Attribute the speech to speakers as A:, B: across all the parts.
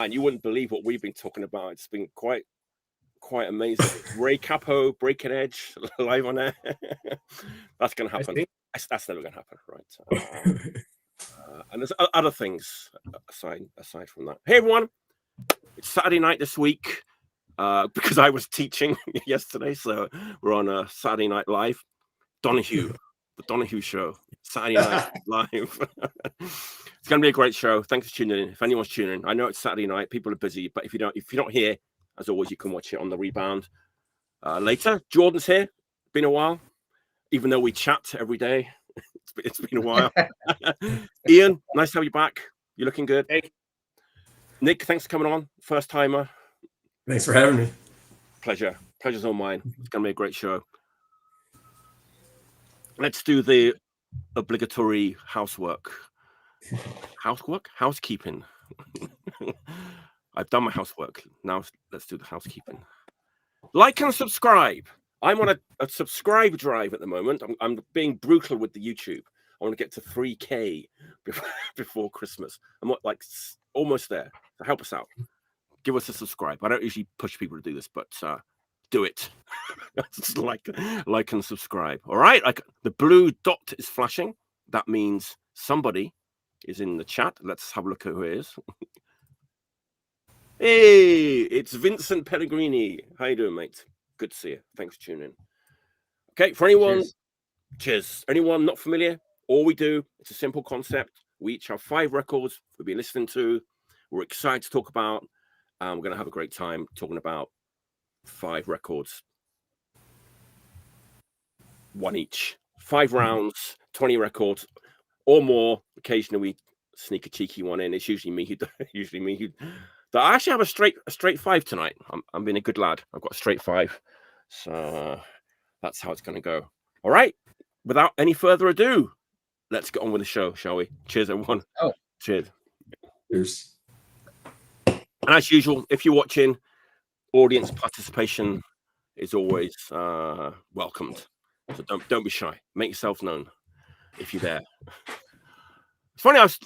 A: And you wouldn't believe what we've been talking about. It's been quite amazing. Ray Capo, Breaking Edge, live on air. That's going to happen. That's never going to happen, right? And there's other things aside from that. Hey, everyone. It's Saturday night this week because I was teaching yesterday. So we're on a Saturday Night Live. Donahue, the Donahue Show. Saturday Night Live. It's going to be a great show. Thanks for tuning in. If anyone's tuning in, I know it's Saturday night. People are busy. But if you're not here, as always, you can watch it on the rebound later. Jordan's here. Been a while. Even though we chat every day. It's been a while. Ian, nice to have you back. You're looking good.
B: Hey.
A: Nick, thanks for coming on. First timer.
C: Thanks for having me.
A: Pleasure. Pleasure's all mine. It's going to be a great show. Let's do the obligatory housework. Housekeeping. I've done my housework. Now let's do the housekeeping. Like and subscribe. I'm on a subscribe drive at the moment. I'm being brutal with the YouTube. I want to get to 3K before Christmas. I'm like almost there. So help us out. Give us a subscribe. I don't usually push people to do this, but do it. Just like and subscribe. All right. Like the blue dot is flashing. That means somebody is in the chat. Let's have a look at who it is. Hey, it's Vincent Pellegrini. How you doing, mate? Good to see you. Thanks for tuning in. Okay, for anyone, cheers. Anyone not familiar, all we do, it's a simple concept. We each have 5 records we've been listening to. We're excited to talk about. We're going to have a great time talking about 5 records. 1 each. 5 rounds, 20 records or more. Occasionally we sneak a cheeky one in. It's usually me who But I actually have a straight 5 tonight. I'm being a good lad. I've got a straight 5. So that's how it's going to go. All right. Without any further ado, let's get on with the show, shall we? Cheers, everyone.
B: Oh,
A: cheers.
C: Cheers.
A: And as usual, if you're watching, audience participation is always welcomed. So don't be shy. Make yourself known if you're there. It's funny. I was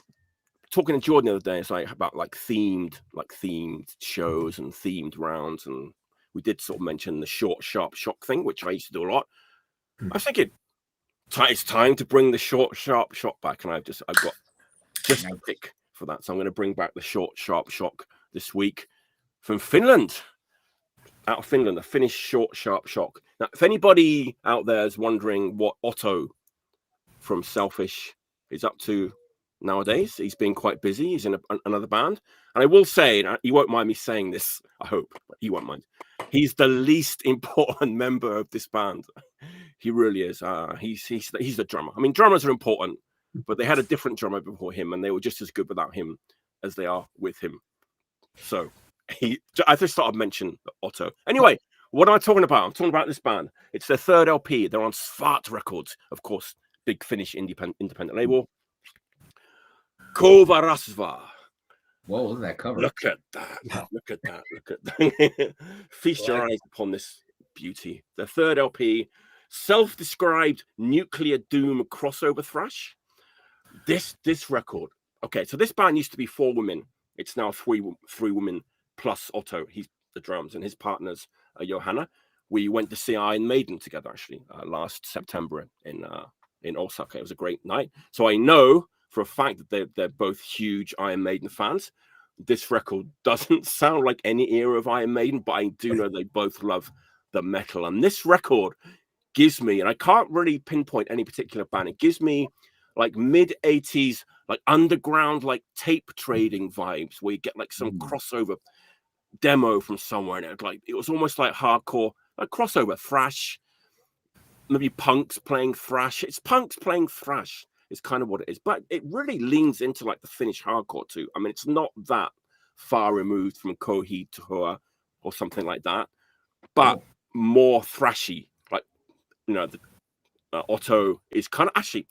A: talking to Jordan the other day. It's like about themed shows and themed rounds, and we did sort of mention the short, sharp shock thing, which I used to do a lot. I was thinking it's time to bring the short, sharp shock back, and I've got just a pick for that. So I'm going to bring back the short, sharp shock this week from Finland. Out of Finland, a Finnish short, sharp shock. Now, if anybody out there is wondering what Otto from Selfish is up to nowadays, he's been quite busy. He's in another band. And I will say, and he won't mind me saying this, I hope, but he won't mind. He's the least important member of this band. He really is. He's the drummer. I mean, drummers are important, but they had a different drummer before him, and they were just as good without him as they are with him. So I just thought I'd mention Otto. Anyway, what am I talking about? I'm talking about this band. It's their 3rd LP. They're on Svart Records, of course, big Finnish independent label. Kova Rasva.
B: Whoa, look at that cover.
A: Look at that. Look at that. Feast your eyes upon this beauty. The 3rd LP, self-described nuclear doom crossover thrash. This record. Okay, so this band used to be 4 women. It's now 3 women plus Otto. He's the drums, and his partners are Johanna. We went to see Iron Maiden together, actually, last September in Osaka. It was a great night. So I know for a fact that they're both huge Iron Maiden fans. This record doesn't sound like any era of Iron Maiden, but I do know they both love the metal. And this record gives me, and I can't really pinpoint any particular band, it gives me like mid-80s, like underground, like tape trading vibes, where you get like some crossover demo from somewhere, and it was almost like hardcore, like crossover thrash, maybe punks playing thrash. It's punks playing thrash. It's kind of what it is, but it really leans into like the Finnish hardcore too. I mean, it's not that far removed from Kohi Tuhua or something like that, but more thrashy. Like, you know, Otto is kind of actually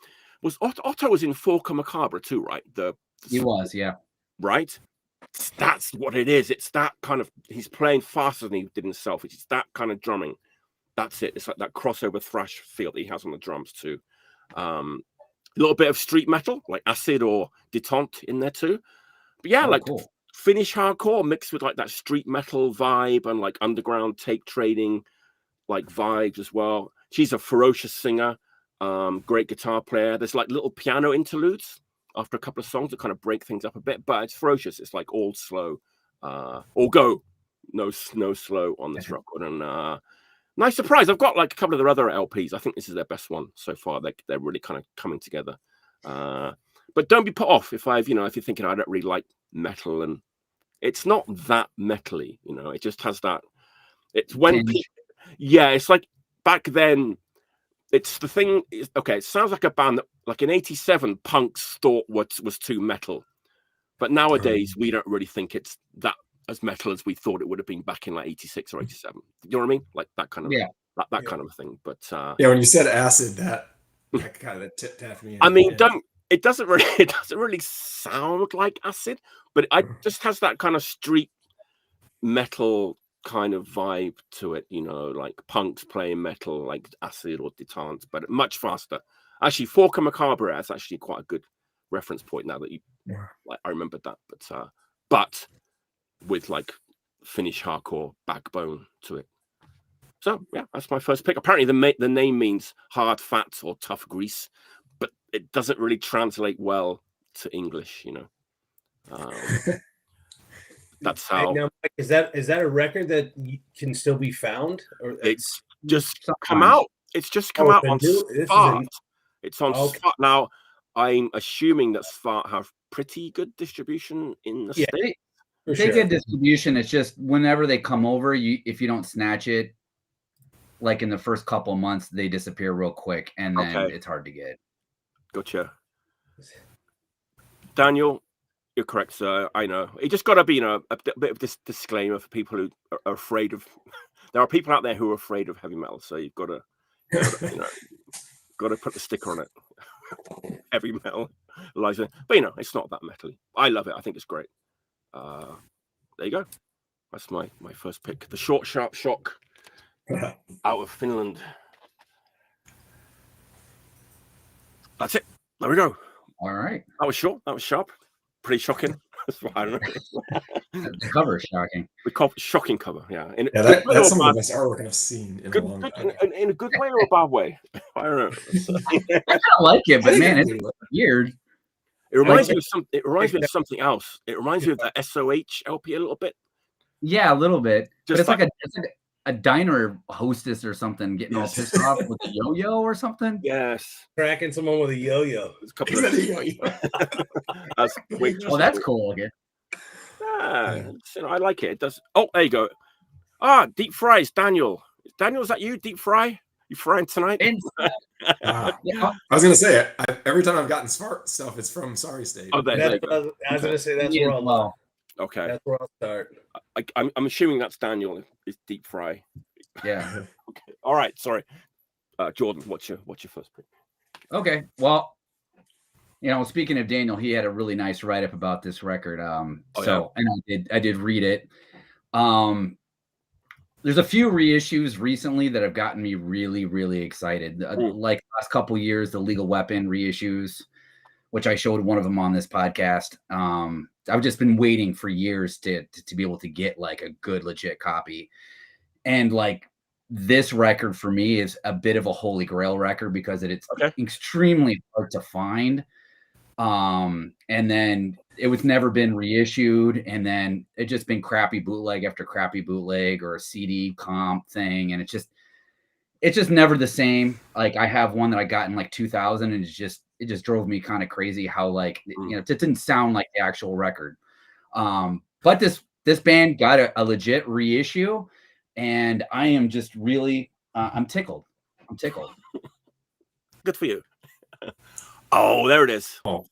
A: Otto was in Forca Macabre too, right?
B: He was, yeah.
A: Right. That's what it is. It's that kind of, he's playing faster than he did himself. It's that kind of drumming. That's it. It's like that crossover thrash feel that he has on the drums too. A little bit of street metal, like Acid or Detente in there too. But yeah, cool. Finnish hardcore mixed with like that street metal vibe and like underground tape trading like vibes as well. She's a ferocious singer, great guitar player. There's like little piano interludes after a couple of songs that kind of break things up a bit, but it's ferocious. It's like all slow, or go, no slow on this record. And nice surprise. I've got like a couple of their other LPs. I think this is their best one so far. They're really kind of coming together. But don't be put off if if you're thinking I don't really like metal, and it's not that metally, it just has that. It's when it's like back then. It's the thing. Okay, it sounds like a band that, like in '87, punks thought was too metal, but nowadays we don't really think it's that as metal as we thought it would have been back in like '86 or '87. You know what I mean? Like that kind of that kind of a thing. But
C: when you said acid, that kind of tapped me in.
A: I mean, it doesn't really sound like acid, but it just has that kind of street metal kind of vibe to it, like punks playing metal like acid or detente, but much faster. Actually, Forca Macabre is actually quite a good reference point now that I remembered that, but with like Finnish hardcore backbone to it. So yeah, that's my first pick. Apparently the name means hard fat or tough grease, but it doesn't really translate well to English, That's how.
D: Now, Mike, is that a record that can still be found? Or
A: it's just come out. It's just come out on Spart. It's on Spart now. I'm assuming that Spart have pretty good distribution in the States.
B: They get distribution. It's just whenever they come over, if you don't snatch it, like in the first couple of months, they disappear real quick, and then it's hard to get.
A: Gotcha. Daniel, you're correct, sir. I know. It just got to be, a bit of this disclaimer for people who are afraid of. There are people out there who are afraid of heavy metal, so you've got to put the sticker on it. Heavy metal, Eliza. But it's not that metally. I love it. I think it's great. There you go. That's my first pick. The Short Sharp Shock out of Finland. That's it. There we go.
B: All right.
A: That was short. That was sharp. Pretty shocking. I don't know.
B: The cover is shocking.
A: Shocking cover. Yeah.
C: That's some of the best artwork I've seen in a long time.
A: In a good way or a bad way? I don't know.
B: I kind of like it, but man, it's weird.
A: It reminds me of something else. It reminds me of the SOH LP a little bit.
B: Yeah, a little bit. But it's like a diner hostess or something getting all pissed off with a yo-yo or something.
A: Yes.
D: Cracking someone with a yo-yo.
A: There's a couple of that's
B: that's cool. Okay.
A: I like it. It does. Oh, there you go. Deep fries, Daniel. Daniel, is that you? Deep fry? You frying tonight?
C: I was gonna say every time I've gotten smart stuff, it's from Sorry State.
D: I was gonna say that's where I'll.
A: Okay.
D: That's where I'll start.
A: I'm assuming that's Daniel. Is deep fry.
B: Yeah.
A: Okay. All right. Sorry. Jordan, what's your first pick?
B: Okay. Well, speaking of Daniel, he had a really nice write-up about this record. And I did read it. There's a few reissues recently that have gotten me really, really excited. Like the last couple years, the Legal Weapon reissues, which I showed one of them on this podcast. I've just been waiting for years to be able to get like a good, legit copy. And like this record for me is a bit of a holy grail record because it's extremely hard to find. And then it was never been reissued, and then it just been crappy bootleg after crappy bootleg or a CD comp thing, and it's just never the same. Like I have one that I got in like 2000, and it just drove me kind of crazy how like it didn't sound like the actual record. But this band got a legit reissue, and I am just really I'm tickled.
A: Good for you. Oh, there it is. Oh,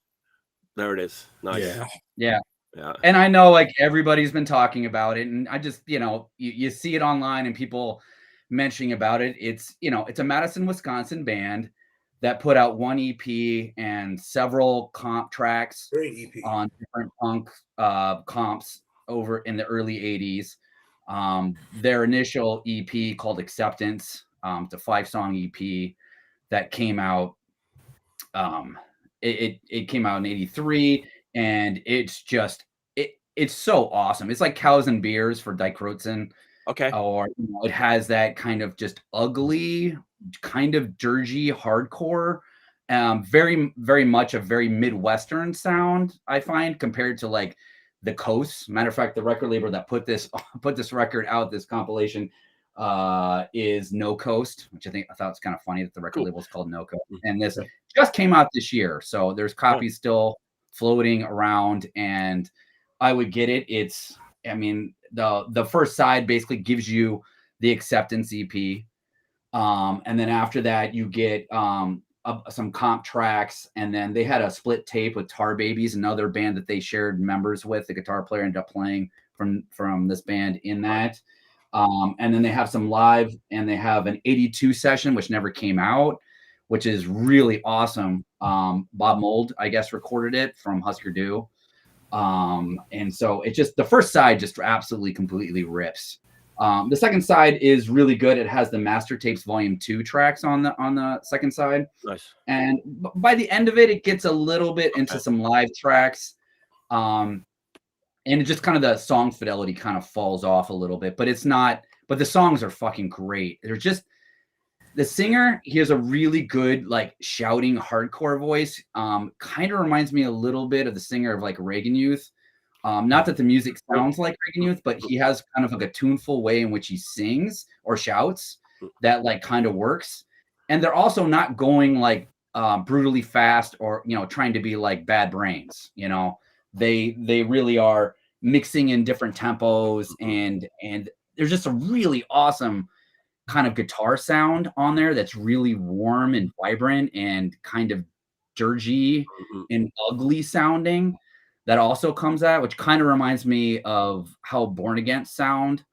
A: there it is. Nice.
B: Yeah. And I know like everybody's been talking about it, and I just, you see it online and people mentioning about it. It's, it's a Madison, Wisconsin band that put out one EP and several comp tracks on different punk comps over in the early 80s. Their initial EP called Acceptance, it's a 5-song EP that came out. It came out in 83, and it's just it's so awesome. It's like Cows and Beers for Die Kreutzen.
A: Okay.
B: Or it has that kind of just ugly, kind of dirgy hardcore. Very, very much a very Midwestern sound, I find, compared to like the Coast. Matter of fact, the record label that put this record out, this compilation, is No Coast, which I thought it's kind of funny that the record label is called No Coast. And this just came out this year, so there's copies still floating around, and I would get it. It's, I mean, the first side basically gives you the Acceptance EP, and then after that you get some comp tracks, and then they had a split tape with Tar Babies, another band that they shared members with. The guitar player ended up playing from this band in that. And then they have some live, and they have an 82 session, which never came out, which is really awesome. Bob Mould, I guess, recorded it from Husker Du. And so it just, the first side just absolutely completely rips. The second side is really good. It has the Master Tapes Volume 2 tracks on the second side.
A: Nice.
B: And by the end of it, it gets a little bit into some live tracks. And it just kind of, the song fidelity kind of falls off a little bit, but it's not, but the songs are fucking great. They're just, the singer, he has a really good, like, shouting hardcore voice. Kind of reminds me a little bit of the singer of like Reagan Youth. Not that the music sounds like Reagan Youth, but he has kind of like a tuneful way in which he sings or shouts that like kind of works. And they're also not going like brutally fast or, you know, trying to be like Bad Brains, you know. They really are mixing in different tempos, and there's just a really awesome kind of guitar sound on there that's really warm and vibrant and kind of dirgy and ugly sounding that also comes out, which kind of reminds me of how Born Against sound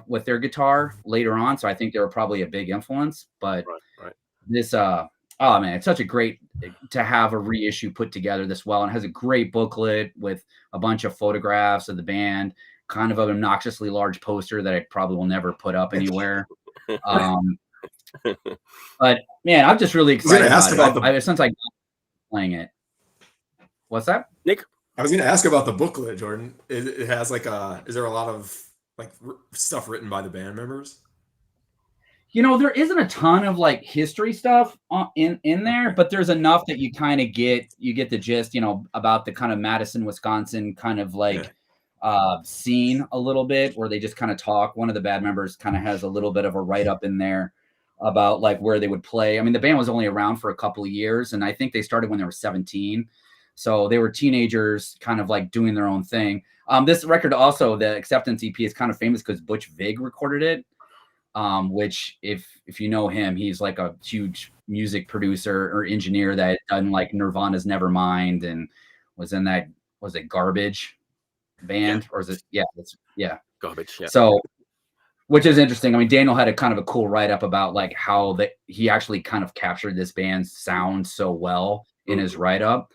B: with their guitar later on. So I think they were probably a big influence, but this oh man, it's such a great to have a reissue put together this well, and it has a great booklet with a bunch of photographs of the band, kind of an obnoxiously large poster that I probably will never put up anywhere. But man, I'm just really excited about it. Since I got playing it. What's that,
A: Nick?
C: I was going to ask about the booklet, Jordan. It has like is there a lot of like stuff written by the band members?
B: You know, there isn't a ton of like history stuff in there, but there's enough that you kind of get the gist, you know, about the kind of Madison, Wisconsin kind of like scene a little bit, where they just kind of talk. One of the band members kind of has a little bit of a write-up in there about like where they would play. I mean, the band was only around for a couple of years, and I think they started when they were 17. So they were teenagers kind of like doing their own thing. This record also, the Acceptance EP, is kind of famous because Butch Vig recorded it. Which if you know him, he's like a huge music producer or engineer that done like Nirvana's Nevermind and was in that, was it Garbage band? Or is it
A: Garbage, yeah.
B: So, which is interesting. I mean, Daniel had a kind of a cool write-up about like how he actually kind of captured this band's sound so well in his write-up,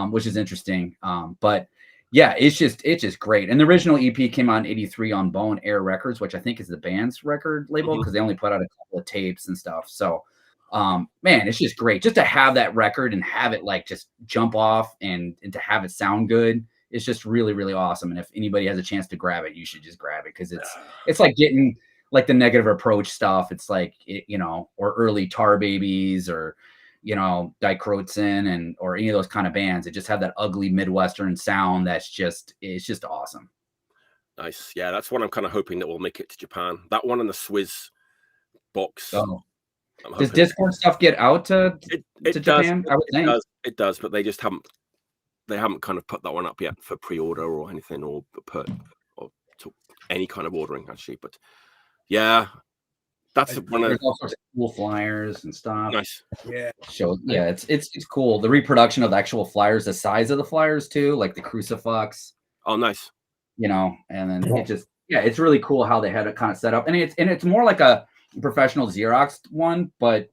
B: which is interesting. But yeah, it's just great. And the original EP came out in '83 on Bone Air Records, which I think is the band's record label, because they only put out a couple of tapes and stuff. So, man, it's just great just to have that record and have it like just jump off and to have it sound good. It's just really, really awesome. And if anybody has a chance to grab it, you should just grab it, because it's like getting like the Negative Approach stuff. It's like, you know, or early Tar Babies, or, you know, Die Kreutzen or any of those kind of bands. It just have that ugly Midwestern sound it's just awesome.
A: Nice. Yeah, that's what I'm kind of hoping that will make it to Japan. That one in the Swizz box.
B: Oh. Does Discord stuff get out to Japan? I would think.
A: It does, but they just haven't kind of put that one up yet for pre-order or anything, or to any kind of ordering actually. But yeah, that's one of
B: all sorts of cool flyers and stuff.
A: Nice.
D: Yeah.
B: So yeah, it's cool. The reproduction of the actual flyers, the size of the flyers too, like the crucifix.
A: Oh, nice.
B: You know, and then it's really cool how they had it kind of set up. And it's more like a professional Xerox one, but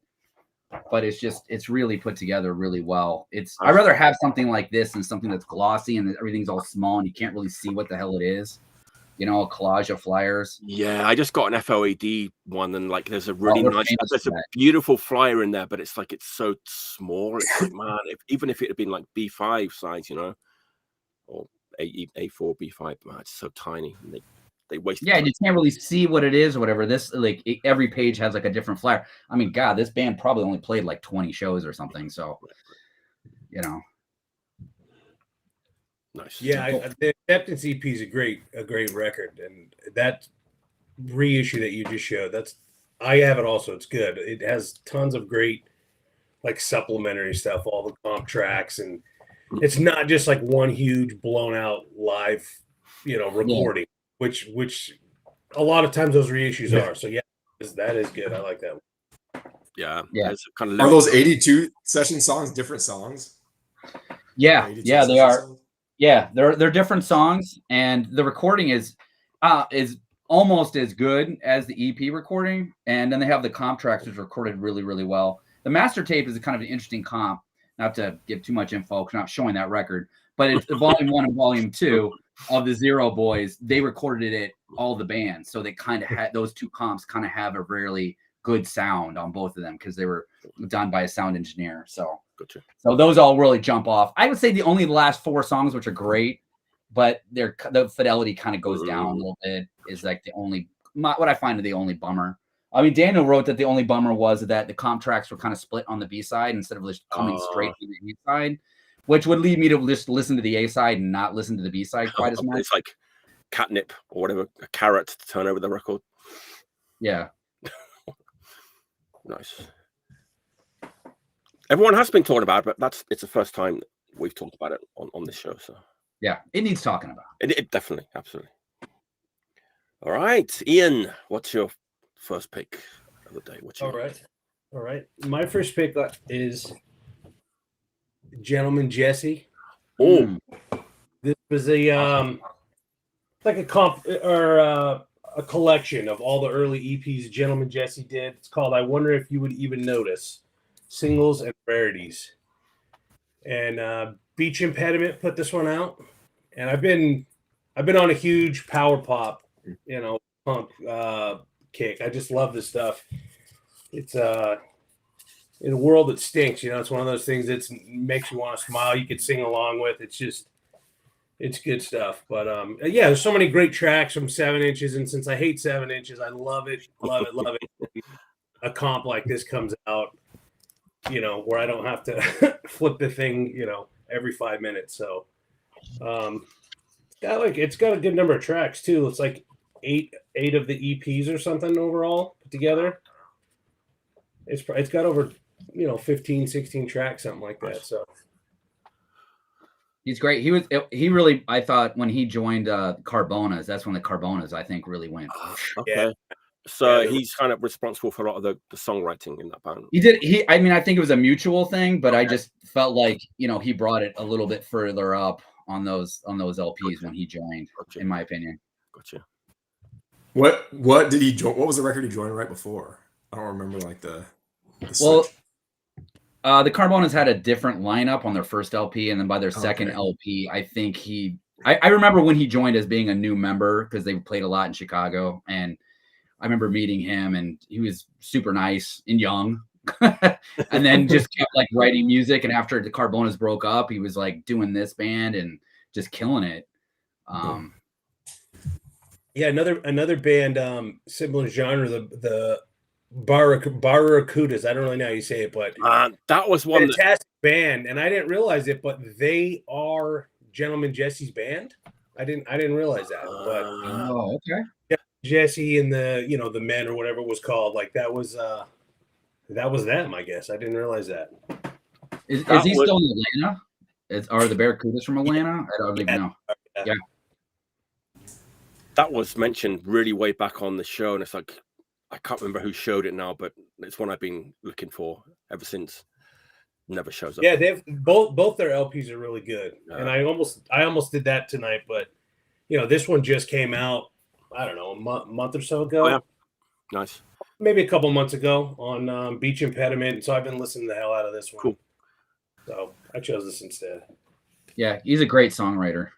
B: it's really put together really well. I'd rather have something like this than something that's glossy and everything's all small and you can't really see what the hell it is. You know, a collage of flyers.
A: Yeah, I just got an FOAD one, and like there's a really there's a beautiful flyer in there, but it's like it's so small. It's like, man, even if it had been like B5 size, you know, or A4, B5. Man, it's so tiny. And they waste.
B: Yeah, you can't really see what it is or whatever. This every page has like a different flyer. I mean, God, this band probably only played like 20 shows or something. So, you know.
A: Nice.
D: Yeah, the Acceptance EP is a great record, and that reissue that you just showed, I have it also. It's good. It has tons of great like supplementary stuff, all the comp tracks, and it's not just like one huge blown out live, recording, which a lot of times those reissues are. So yeah, that is good. I like that one.
A: Yeah.
C: Kind of are those 82 session songs different songs?
B: Yeah, they are. Songs? Yeah, they're different songs, and the recording is almost as good as the EP recording, and then they have the comp tracks, which are recorded really, really well. The master tape is a kind of an interesting comp. Not to give too much info, because I'm not showing that record, but it's volume 1 and volume 2 of the Zero Boys. They recorded it, all the bands, so they kind of had those two comps kind of have a really good sound on both of them because they were done by a sound engineer. So, so those all really jump off. I would say the last 4 songs, which are great, but the fidelity kind of goes down a little bit, is like what I find the only bummer. I mean, Daniel wrote that the only bummer was that the comp tracks were kind of split on the B side instead of just coming straight from the A side, which would lead me to just listen to the A side and not listen to the B side quite as much.
A: It's like catnip or whatever, a carrot to turn over the record.
B: Yeah.
A: Nice. Everyone has been talking about it, but it's the first time that we've talked about it on this show. So
B: yeah, it needs talking about.
A: It definitely, absolutely. All right, Ian, what's your first pick of the day?
D: All right. My first pick is Gentleman Jesse.
A: Oh,
D: this was like a comp or a collection of all the early EPs Gentleman Jesse did. It's called I Wonder If You Would Even Notice, Singles and Rarities. And Beach Impediment put this one out, and I've been on a huge power pop, punk kick. I just love this stuff. It's in a world that stinks, it's one of those things that makes you want to smile. You could sing along with. It's good stuff. But yeah, there's so many great tracks from 7 Inches, and since I hate 7 Inches, I love it. A comp like this comes out, where I don't have to flip the thing, every 5 minutes. So it's got a good number of tracks too. It's like eight of the EPs or something overall put together. It's got over 15, 16 tracks, something like that. So
B: he's great. He really, I thought when he joined Carbonas, that's when the Carbonas I think really went.
A: Okay.
D: Yeah.
A: So he's kind of responsible for a lot of the songwriting in that band.
B: I think it was a mutual thing, but I just felt like, he brought it a little bit further up on those LPs when he joined, in my opinion.
A: Gotcha.
C: What did he join? What was the record he joined right before? I don't remember the
B: well, the Carbonas had a different lineup on their first LP, and then by their second LP, I think I remember when he joined as being a new member because they played a lot in Chicago, and I remember meeting him, and he was super nice and young, and then just kept like writing music. And after the Carbonas broke up, he was like doing this band and just killing it.
D: Yeah, another band, similar genre, the Barracudas. I don't really know how you say it, but
A: that was one
D: fantastic band, and I didn't realize it, but they are Gentleman Jesse's band. I didn't realize that. But
B: okay.
D: Yeah, Jesse and the Men or whatever it was called, like that was them. I guess I didn't realize that.
B: Is he still in Atlanta? Are the Barracudas from Atlanta? I don't even know. Yeah.
A: That was mentioned really way back on the show, and it's like I can't remember who showed it now, but it's one I've been looking for ever since. Never shows up.
D: Yeah, they've both their LPs are really good, and I almost did that tonight, but this one just came out. I don't know, a month or so ago.
A: Oh, yeah. Nice.
D: Maybe a couple months ago on Beach Impediment, and so I've been listening the hell out of this one.
A: Cool.
D: So I chose this instead.
B: Yeah, he's a great songwriter.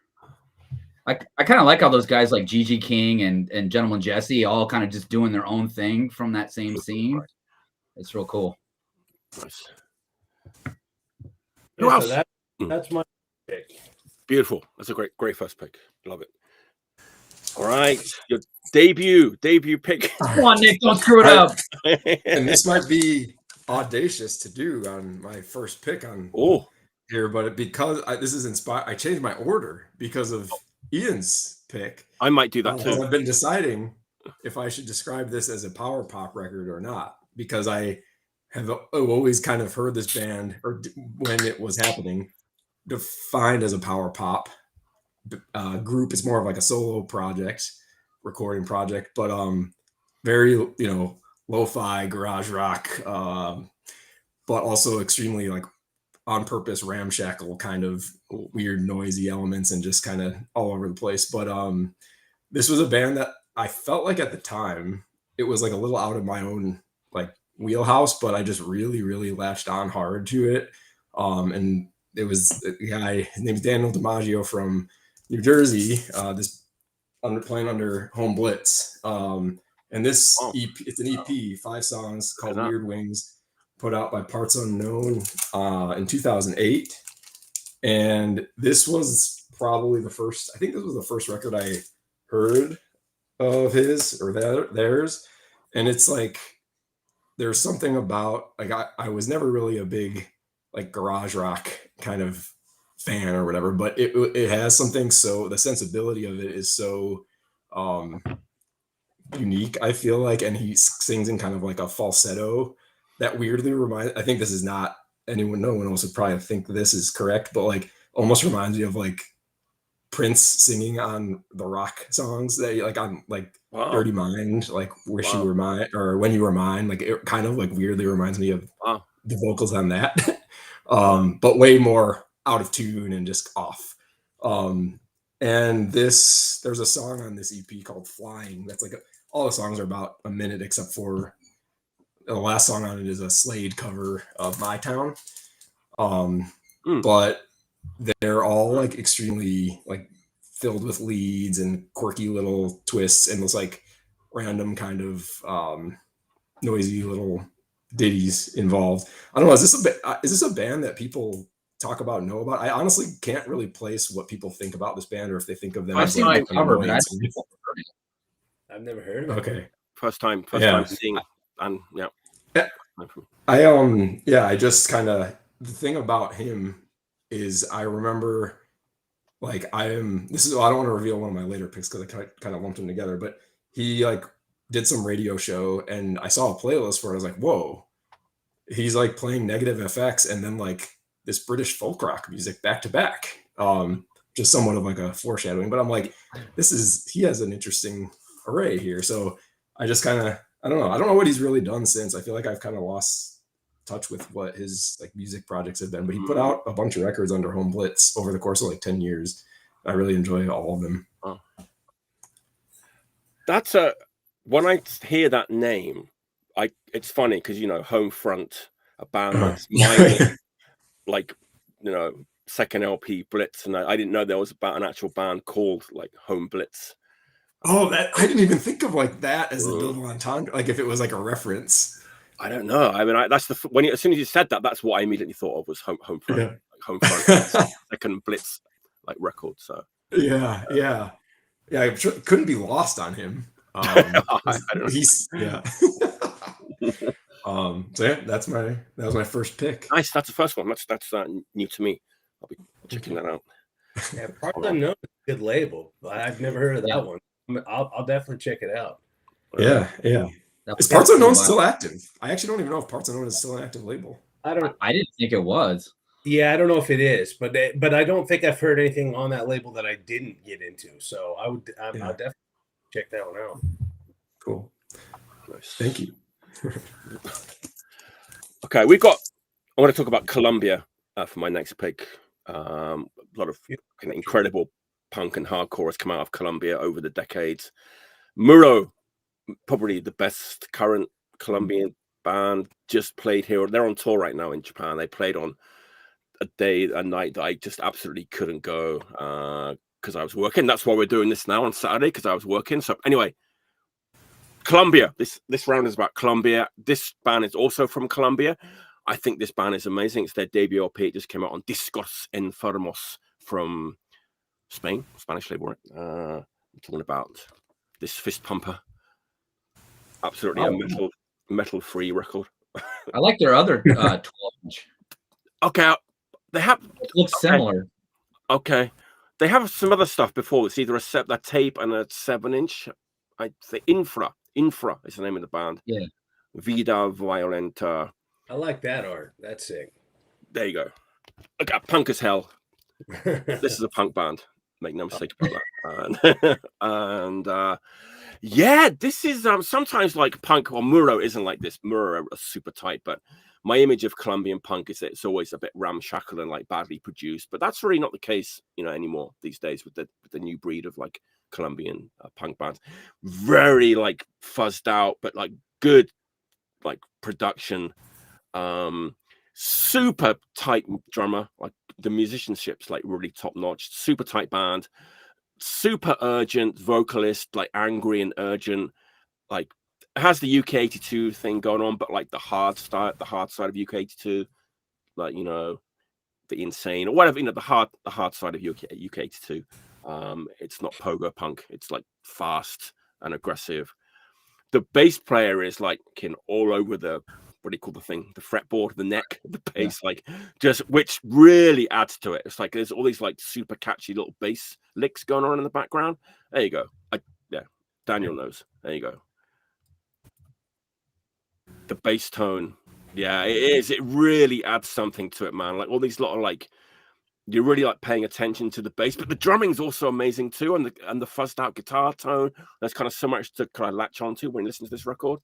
B: I kind of like how those guys like Gigi King and Gentleman Jesse all kind of just doing their own thing from that same scene. It's real cool.
A: Nice.
D: Who else? So that's my pick.
A: Beautiful. That's a great first pick. Love it. All right, your debut pick.
B: Come on, Nick, don't screw it up.
C: And this might be audacious to do on my first pick on here, but because this is inspired, I changed my order because of Ian's pick.
A: I might do that too.
C: I've been deciding if I should describe this as a power pop record or not, because I have always kind of heard this band, or when it was happening, defined as a power pop group. It's more of like a solo project, recording project, but very lo-fi garage rock, but also extremely like on purpose ramshackle kind of weird noisy elements and just kind of all over the place. But this was a band that I felt like at the time it was like a little out of my own like wheelhouse, but I just really latched on hard to it. And it was a guy, his name's Daniel DiMaggio from New Jersey, playing under Home Blitz. And this EP, it's an EP, 5 songs called Weird Wings, put out by Parts Unknown in 2008. And this was probably the first record I heard of his or theirs. And it's like, there's something about, like, I was never really a big like garage rock kind of fan or whatever, but it has something, so the sensibility of it is so unique, I feel like, and he sings in kind of like a falsetto that weirdly reminds, I think this is not no one else would probably think this is correct, but like almost reminds me of like Prince singing on the rock songs that like on like Dirty Mind, like Wish You Were Mine or When You Were Mine, like it kind of like weirdly reminds me of the vocals on that. But way more out of tune and just off. And there's a song on this EP called Flying. That's like all the songs are about a minute, except for the last song on it is a Slade cover of My Town. But they're all like extremely like filled with leads and quirky little twists and those like random kind of noisy little ditties involved. I don't know. Is this a band that people talk about, know about? I honestly can't really place what people think about this band or if they think of them.
B: I've seen it covered, but
D: I've never heard of it.
C: Okay.
A: First time seeing, and
C: I just kind of, the thing about him is I remember like I don't want to reveal one of my later picks because I kind of lumped them together, but he like did some radio show and I saw a playlist where I was like, whoa, he's like playing Negative FX and then like this British folk rock music back to back. Just somewhat of like a foreshadowing, but I'm like, he has an interesting array here. So I just kind of, I don't know what he's really done since. I feel like I've kind of lost touch with what his like music projects have been, but he put out a bunch of records under Home Blitz over the course of like 10 years. I really enjoy all of them.
A: That's when I hear that name, it's funny because Homefront, a band that's mining, like second LP Blitz, and I didn't know there was about an actual band called like Home Blitz.
C: Oh, that I didn't even think of like that as the double entendre, like if it was like a reference.
A: I don't know. I mean, that's as soon as you said that, that's what I immediately thought of was Homefront, like Homefront, second Blitz like record. So yeah,
C: I'm sure it couldn't be lost on him. I don't know. So yeah, that was my first pick.
A: Nice, that's the first one. That's new to me. I'll be checking that out.
D: Yeah, Parts Unknown is a good label. I've never heard of that one. I'll definitely check it out.
C: Yeah. Is Parts Unknown still active? I actually don't even know if Parts Unknown is still an active label.
B: I didn't think it was.
D: Yeah, I don't know if it is, but I don't think I've heard anything on that label that I didn't get into. So I'll definitely check that one out.
C: Cool.
A: Nice.
C: Thank you.
A: Okay, I want to talk about Columbia for my next pick. A lot of incredible punk and hardcore has come out of Columbia over the decades. Muro, probably the best current Colombian band, just played here. They're on tour right now in Japan. They played on a night that I just absolutely couldn't go because I was working. That's why we're doing this now on Saturday, because I was working. So anyway, Colombia. This round is about Colombia. This band is also from Colombia. I think this band is amazing. It's their debut LP. It just came out on Discos Enfermos from Spain, Spanish label, right? I'm talking about this Fist Pumper. Absolutely a metal-free record.
B: I like their other 12-inch.
A: Okay, they have.
B: It looks similar.
A: Okay, they have some other stuff before. It's either a tape and a 7-inch. I'd say Infra is the name of the band.
B: Yeah.
A: Vida Violenta.
D: I like that art. That's sick.
A: There you go. Look at punk as hell. This is a punk band. Make no mistake about that. And yeah, this is sometimes like punk. Well, Muro isn't like this. Muro are super tight, but my image of Colombian punk is that it's always a bit ramshackle and like badly produced. But that's really not the case, anymore these days with the new breed of like Colombian punk bands. Very like fuzzed out, but like good like production. Super tight drummer, like the musicianship's like really top notch. Super tight band, super urgent vocalist, like angry and urgent. Like it has the UK 82 thing going on, but like the hard side of UK 82, like the insane or whatever, the hard side of UK 82. It's not pogo punk. It's like fast and aggressive. The bass player is like all over the. What do you call the thing? The fretboard, the neck, the bass, like which really adds to it. It's like there's all these like super catchy little bass licks going on in the background. There you go. Daniel knows. There you go. The bass tone, yeah, it is. It really adds something to it, man. Like all these lot of like, you're really like paying attention to the bass, but the drumming's also amazing too, and the fuzzed out guitar tone. There's kind of so much to kind of latch onto when you listen to this record.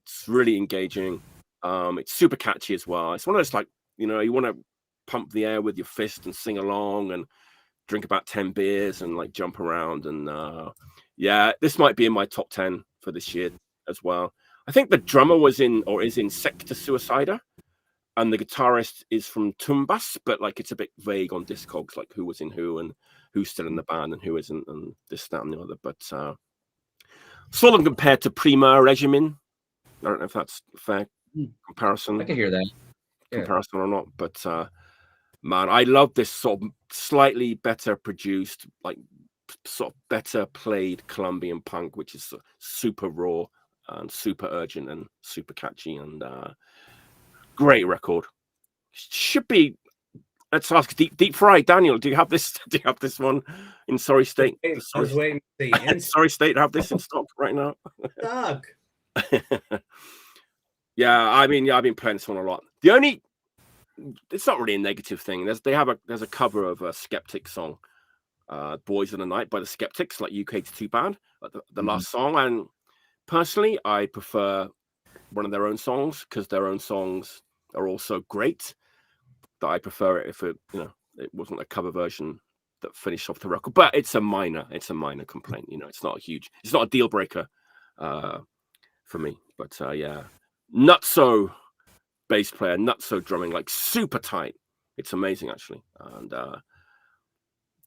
A: It's really engaging. It's super catchy as well. It's one of those like, you want to pump the air with your fist and sing along and drink about 10 beers and like jump around. And yeah, this might be in my top 10 for this year as well. I think the drummer is in Secta Suicida, and the guitarist is from Tumbas, but like it's a bit vague on Discogs, like who was in who and who's still in the band and who isn't, and this, that, and the other. But saw them compared to Prima Regimen. I don't know if that's a fair comparison.
B: I can hear that.
A: Comparison or not, but man, I love this sort of slightly better produced, like sort of better played Colombian punk, which is super raw and super urgent and super catchy and great record. Should be. Let's ask Deep Fry. Daniel, do you have this? Do you have this one in Sorry State?
D: I was waiting to see.
A: Sorry State have this in stock right now.
D: Dog.
A: Yeah, I've been playing this one a lot. It's not really a negative thing. There's a cover of a Skeptics song, "Boys of the Night" by the Skeptics, like UK 82 band, like the last song. And personally, I prefer one of their own songs because their own songs are also great. That I prefer it if it wasn't a cover version that finished off the record. But it's a minor complaint. It's not a deal breaker for me. But yeah. Nutso bass player, Nutso drumming, like super tight. It's amazing actually, and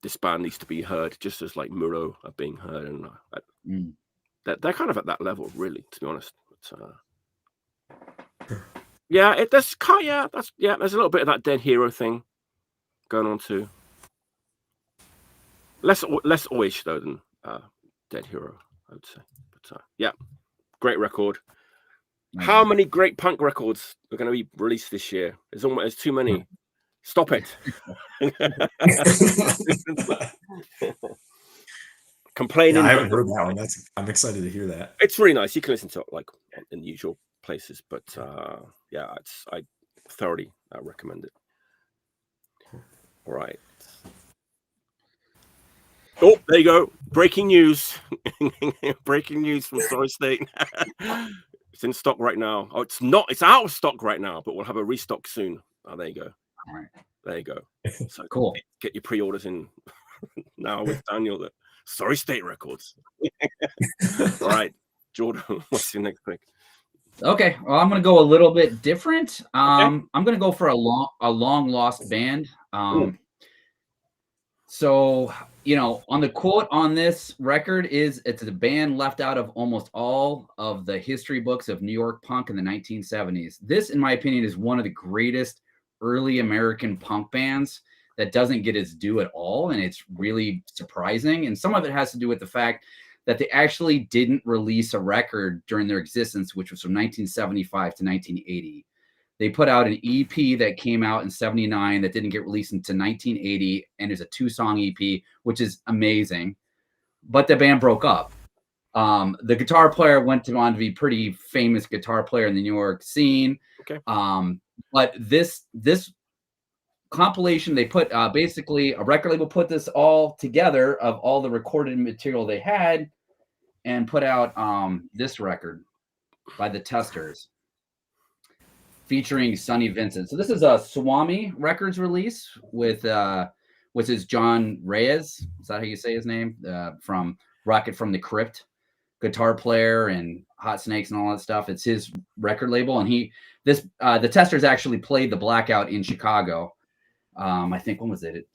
A: this band needs to be heard just as like Muro are being heard, and they're kind of at that level, really, to be honest. But, yeah, there's a little bit of that Dead Hero thing going on too. Less oish though than Dead Hero, I would say. But yeah, great record. How many great punk records are going to be released this year? There's too many. Stop it. Complaining.
C: Yeah, I haven't heard that one. I'm excited to hear that.
A: It's really nice. You can listen to it like in the usual places, but yeah, I thoroughly recommend it. All right. Oh, there you go. Breaking news. Breaking news from Sorry State. It's in stock right now. Oh, it's not. It's out of stock right now, but we'll have a restock soon. Oh, there you go.
B: All right.
A: There you go. So
B: cool.
A: Get your pre-orders in now with Daniel at Sorry State Records. All right, Jordan, what's your next pick?
B: Okay, well, I'm going to go a little bit different. I'm going to go for a long lost band. So, on the quote on this record it's a band left out of almost all of the history books of New York punk in the 1970s. This, in my opinion, is one of the greatest early American punk bands that doesn't get its due at all, and it's really surprising. And some of it has to do with the fact that they actually didn't release a record during their existence, which was from 1975 to 1980. They put out an EP that came out in 79 that didn't get released until 1980, and is a 2-song EP, which is amazing. But the band broke up. The guitar player went on to be pretty famous guitar player in the New York scene.
A: Okay.
B: But this compilation, they put basically a record label put this all together of all the recorded material they had and put out this record by the Testers featuring Sonny Vincent. So this is a Swami Records release with which is John Reyes. Is that how you say his name? From Rocket from the Crypt, guitar player and Hot Snakes and all that stuff. It's his record label, and the Testers actually played the Blackout in Chicago. I think, when was it?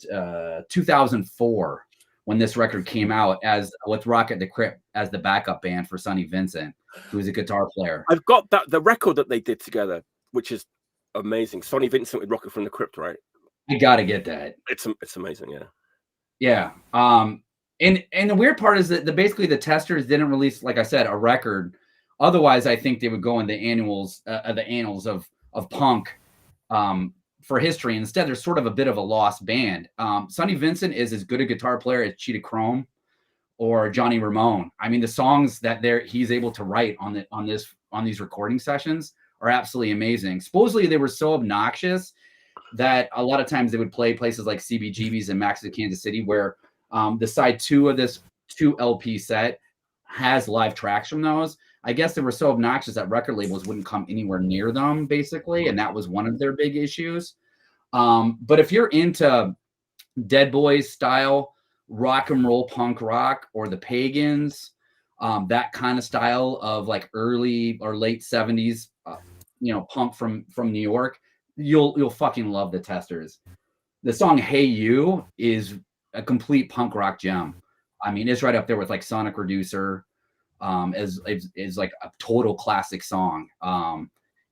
B: 2004, when this record came out, as with Rocket the Crypt as the backup band for Sonny Vincent, who's a guitar player.
A: I've got the record that they did together, which is amazing. Sonny Vincent with Rocket from the Crypt, right?
B: You got to get that.
A: It's amazing, yeah.
B: Yeah. And the weird part is that basically the Testers didn't release, like I said, a record. Otherwise, I think they would go in the annals of punk for history. Instead, they're sort of a bit of a lost band. Sonny Vincent is as good a guitar player as Cheetah Chrome or Johnny Ramone. I mean, the songs that he's able to write on these recording sessions are absolutely amazing. Supposedly, they were so obnoxious that a lot of times they would play places like CBGB's and Max of Kansas City, where the side 2 of this 2 LP set has live tracks from those. I guess they were so obnoxious that record labels wouldn't come anywhere near them, basically, and that was one of their big issues. But if you're into Dead Boys style rock and roll punk rock, or the Pagans, that kind of style of like early or late 70s, punk from New York, you'll fucking love the Testers. The song "Hey You" is a complete punk rock gem. I mean, it's right up there with like Sonic Reducer, is like a total classic song.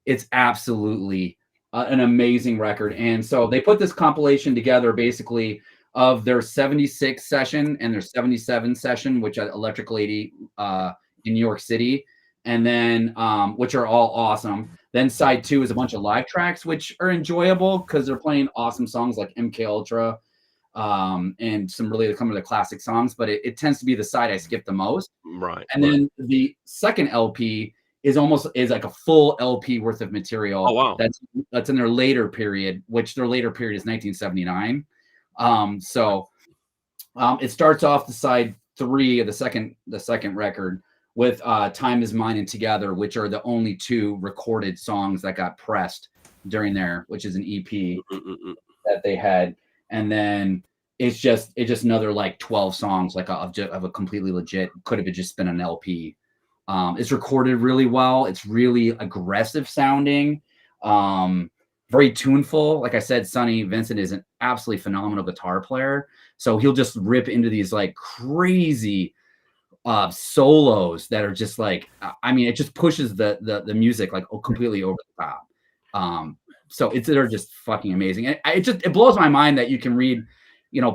B: It's absolutely an amazing record. And so they put this compilation together basically of their 76 session and their 77 session, which at Electric Lady in New York City, and then which are all awesome. Then side 2 is a bunch of live tracks, which are enjoyable because they're playing awesome songs like MK Ultra, and some really some of the classic songs, but it tends to be the side I skip the most.
A: Right.
B: And then the second LP is like a full LP worth of material.
A: Oh, wow.
B: That's in their later period, which their later period is 1979. It starts off the side 3 of the second record with Time Is Mine and Together, which are the only 2 recorded songs that got pressed during there, which is an EP that they had. And then it's just another like 12 songs, like of a completely legit, could have just been an LP. It's recorded really well. It's really aggressive sounding, very tuneful. Like I said, Sonny Vincent is an absolutely phenomenal guitar player. So he'll just rip into these like crazy solos that are just like, I mean, it just pushes the music like completely over the top. So they're just fucking amazing. It blows my mind that you can read,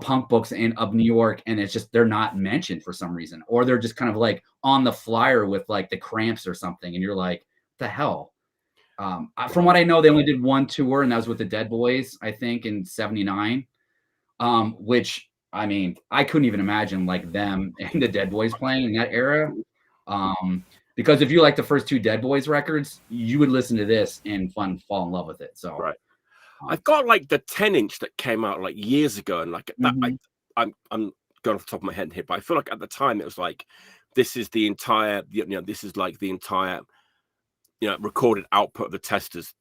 B: punk books of New York, and it's just, they're not mentioned for some reason, or they're just kind of like on the flyer with like the Cramps or something. And you're like, what the hell? From what I know, they only did 1 tour, and that was with the Dead Boys, I think, in 79, which, I mean, I couldn't even imagine like them and the Dead Boys playing in that era. Because if you like the first 2 Dead Boys records, you would listen to this and fall in love with it. So
A: right. I've got like the 10-inch that came out like years ago, and like that, I'm going off the top of my head here, but I feel like at the time it was like, this is the entire, this is like the entire, recorded output of the Testers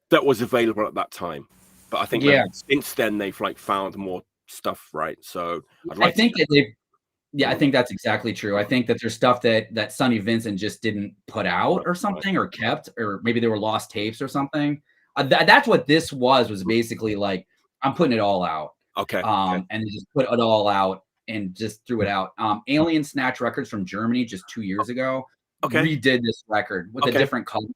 A: that was available at that time. But I think since then they've like found more stuff, right? So I think that's exactly true. I think that there's stuff that Sonny Vincent just didn't put out or something, or kept, or maybe they were lost tapes or something. That's what this was basically like, I'm putting it all out. Okay.
B: And they just put it all out and just threw it out. Alien Snatch Records from Germany just 2 years ago redid this record with a different color.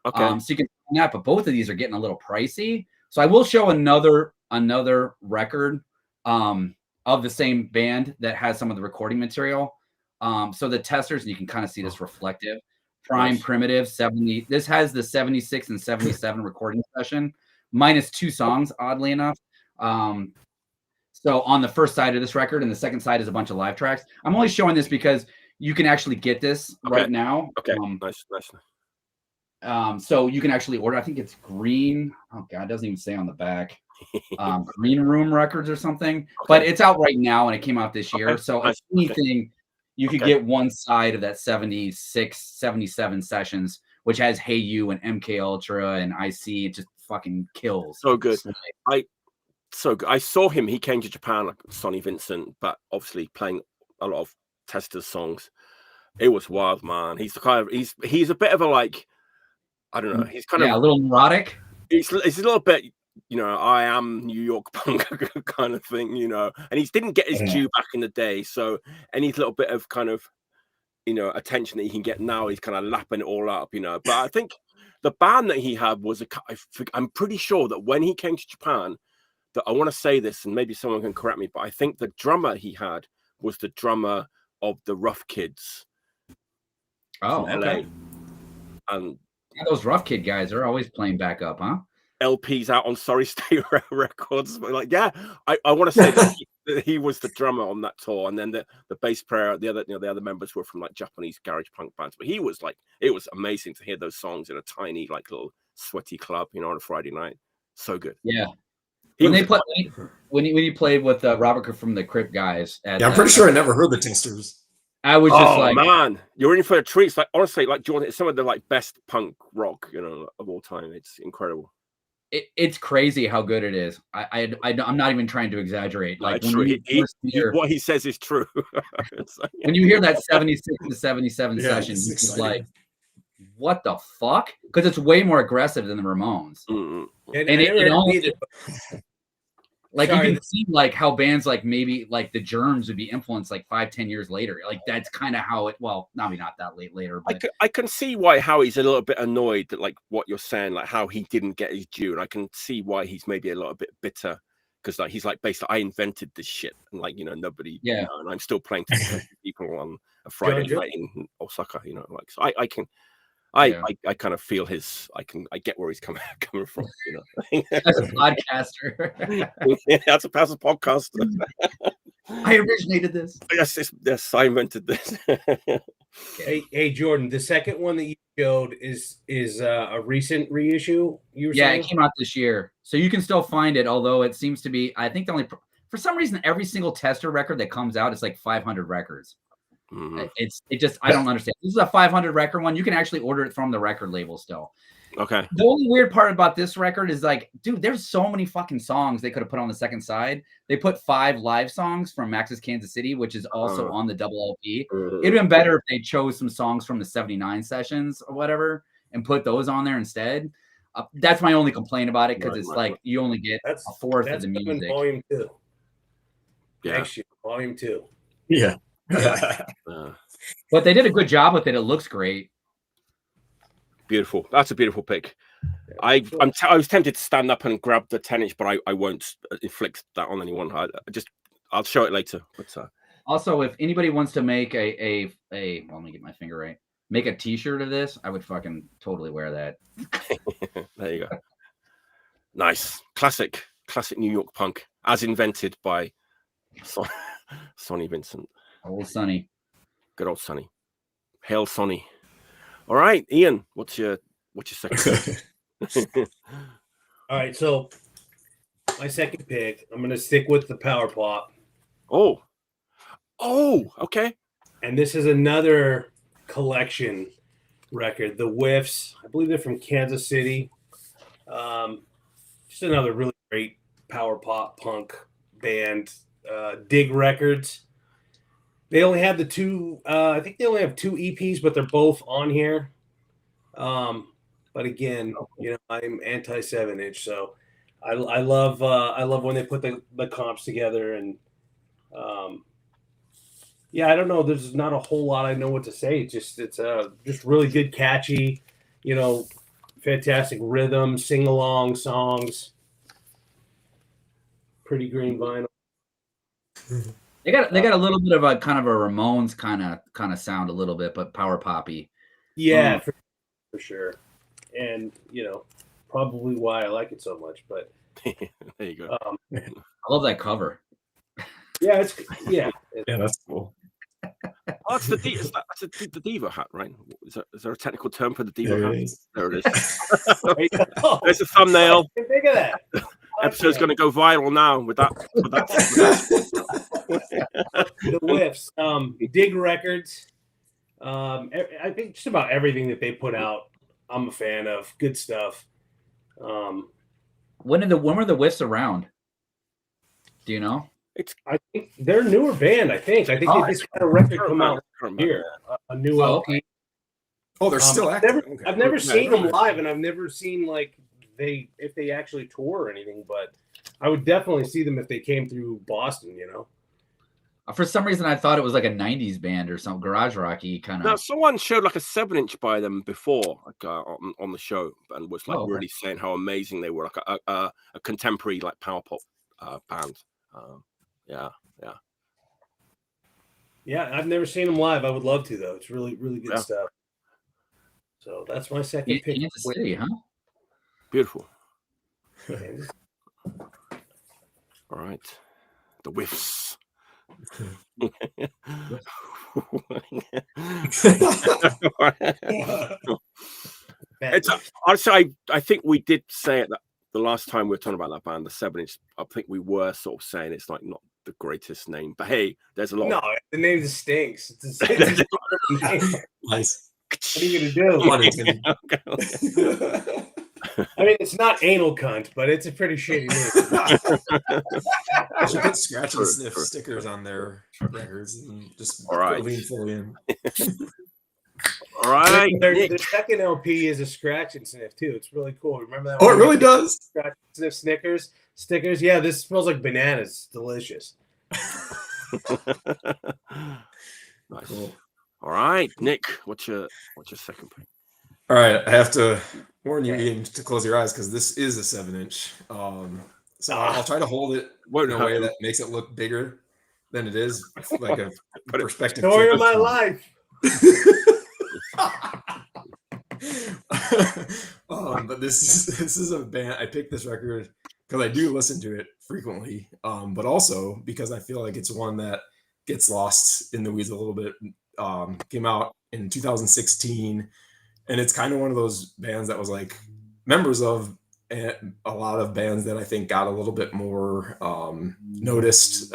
B: So you can find that, but both of these are getting a little pricey. So I will show another record of the same band that has some of the recording material. So the testers, and you can kind of see this reflective. Prime Primitive 70. This has the 76 and 77 recording session, minus 2 songs, oddly enough. So on the first side of this record, and the second side is a bunch of live tracks. I'm only showing this because you can actually get this right now.
A: Okay, nice.
B: So you can actually order. I think it's green. Oh god, it doesn't even say on the back. Green Room Records or something. But it's out right now, and it came out this year. So if anything, you could get one side of that 76, 77 sessions, which has Hey You and MK Ultra and IC. It just fucking kills.
A: So good. I saw him. He came to Japan, like Sonny Vincent, but obviously playing a lot of Testers songs. It was wild, man. He's he's a bit of a like, I don't know. He's kind of
B: a little neurotic.
A: It's a little bit, you know, I am New York punk kind of thing, you know. And he didn't get his due back in the day, so any little bit of kind of, you know, attention that he can get now, he's kind of lapping it all up, you know. But I think the band that he had was I'm pretty sure that when he came to Japan, that I want to say this, and maybe someone can correct me, but I think the drummer he had was the drummer of the Rough Kids.
B: Oh, okay.
A: And
B: those Rough Kid guys are always playing back up, huh?
A: LPs out on Sorry State Records. Like, yeah, I want to say that he was the drummer on that tour, and then the bass player, the other members were from like Japanese garage punk bands. But he was like, it was amazing to hear those songs in a tiny, like little sweaty club, you know, on a Friday night. So good.
B: Yeah. When you played with Robert from the Crypt guys,
C: I'm pretty sure I never heard the Testers.
B: I was just like,
A: man, you're in for a treat. It's like, honestly, like Jordan, it's some of the like best punk rock, you know, of all time. It's incredible.
B: It's crazy how good it is. I'm not even trying to exaggerate. Like
A: what he says is true.
B: When you hear that 76 to 77 session, you're just like, what the fuck? Because it's way more aggressive than the Ramones.
A: Mm-hmm.
B: Like you can see like how bands like maybe like the Germs would be influenced like 5-10 years later. Like that's kind of how it. Well, maybe not that late later. But
A: I can see how he's a little bit annoyed that like what you're saying, like how he didn't get his due, and I can see why he's maybe a little bit bitter because like he's like basically I invented this shit and like you know nobody, you know, and I'm still playing to people on a Friday night in Osaka, you know, like so I can. I kind of feel I get where he's coming from, you know.
B: As a podcaster.
A: That's a passive podcaster.
B: I originated this.
A: Yes, I invented this.
D: Hey, Jordan, the second one that you showed is a recent reissue.
B: It came out this year, so you can still find it. Although it seems to be, I think for some reason every single Tester record that comes out is like 500 records.
A: Mm-hmm.
B: It just I don't understand. This is a 500 record one. You can actually order it from the record label still.
A: Okay.
B: The only weird part about this record is like, dude, there's so many fucking songs they could have put on the second side. They put 5 live songs from Max's Kansas City, which is also on the double LP. It'd been better if they chose some songs from the 79 sessions or whatever and put those on there instead. That's my only complaint about it because it's like you only get a fourth of the music.
D: Volume 2.
A: Yeah.
D: Next year, Volume 2.
C: Yeah.
B: But they did a good job with it. It looks great.
A: Beautiful. That's a beautiful pick. I was tempted to stand up and grab the 10-inch, but I won't inflict that on anyone. I'll show it later. But
B: also, if anybody wants to make well, let me get my finger right. Make a T-shirt of this, I would fucking totally wear that.
A: There you go. Nice, classic New York punk, as invented by Sonny Vincent.
B: Old Sonny.
A: Good old Sonny. Hail Sonny. All right, Ian, what's your second pick?
D: All right, so my second pick, I'm going to stick with the power pop.
A: Oh, okay.
D: And this is another collection record, The Whiffs. I believe they're from Kansas City. Just another really great power pop punk band. Dig Records. They only have the 2. I think they only have 2 EPs, but they're both on here. But again, you know, I'm anti 7-inch, so I love when they put the comps together. And I don't know. There's not a whole lot I know what to say. It's just really good, catchy, you know, fantastic rhythm, sing along songs. pretty green vinyl.
B: They got a little bit of a kind of a Ramones kind of sound a little bit, but power poppy.
D: Yeah, for sure. And probably why I like it so much. But
A: there you go.
B: I love that cover.
D: Yeah, yeah,
C: that's cool.
A: Oh, that's the Diva hat, right? Is there a technical term for the Diva hat? There it is. There's a thumbnail.
D: Think of that.
A: Episode's going to go viral now with that.
D: The whiffs. Dig Records. I think just about everything that they put out, I'm a fan of. Good stuff.
B: When were the whiffs around? Do you know?
D: I think they're a newer band. I think they just had a record come out here, a new LP.
C: Oh, they're still active.
D: I've never seen them live, and I've never seen if they actually tour or anything. But I would definitely see them if they came through Boston.
B: For some reason, I thought it was like a '90s band or some garage rocky kind of.
A: Now, someone showed like a 7-inch by them before, on the show, and was really saying how amazing they were, like a contemporary like power pop band.
D: Yeah, I've never seen them live. I would love to, though. It's really, really good stuff. So that's my second pick.
B: Kansas City, huh?
A: Beautiful. All right. The whiffs. Honestly, I think we did say it the last time we were talking about that band, the 7-inch. I think we were sort of saying it's like not the greatest name, but hey, there's a lot.
D: No, the name just stinks. It's a name.
C: Nice.
D: What are you gonna do? I mean, it's not anal cunt, but it's a pretty shitty name.
C: I should put scratch and sniff stickers on their records and just lean fully in.
A: All right.
D: Their second LP is a scratch and sniff too. It's really cool. Remember that?
C: Oh, it really does.
D: Scratch and sniff stickers. Yeah, this smells like bananas. It's delicious.
A: Nice. Cool. All right, Nick, what's your second pick?
C: All right, I have to warn you, Ian, to close your eyes because this is a 7-inch. So I'll try to hold it in a way that makes it look bigger than it is, like a perspective.
D: Story of my life.
C: But this is a band. I picked this record because I do listen to it frequently, but also because I feel like it's one that gets lost in the weeds a little bit. Came out in 2016, and it's kind of one of those bands that was like members of a lot of bands that I think got a little bit more noticed.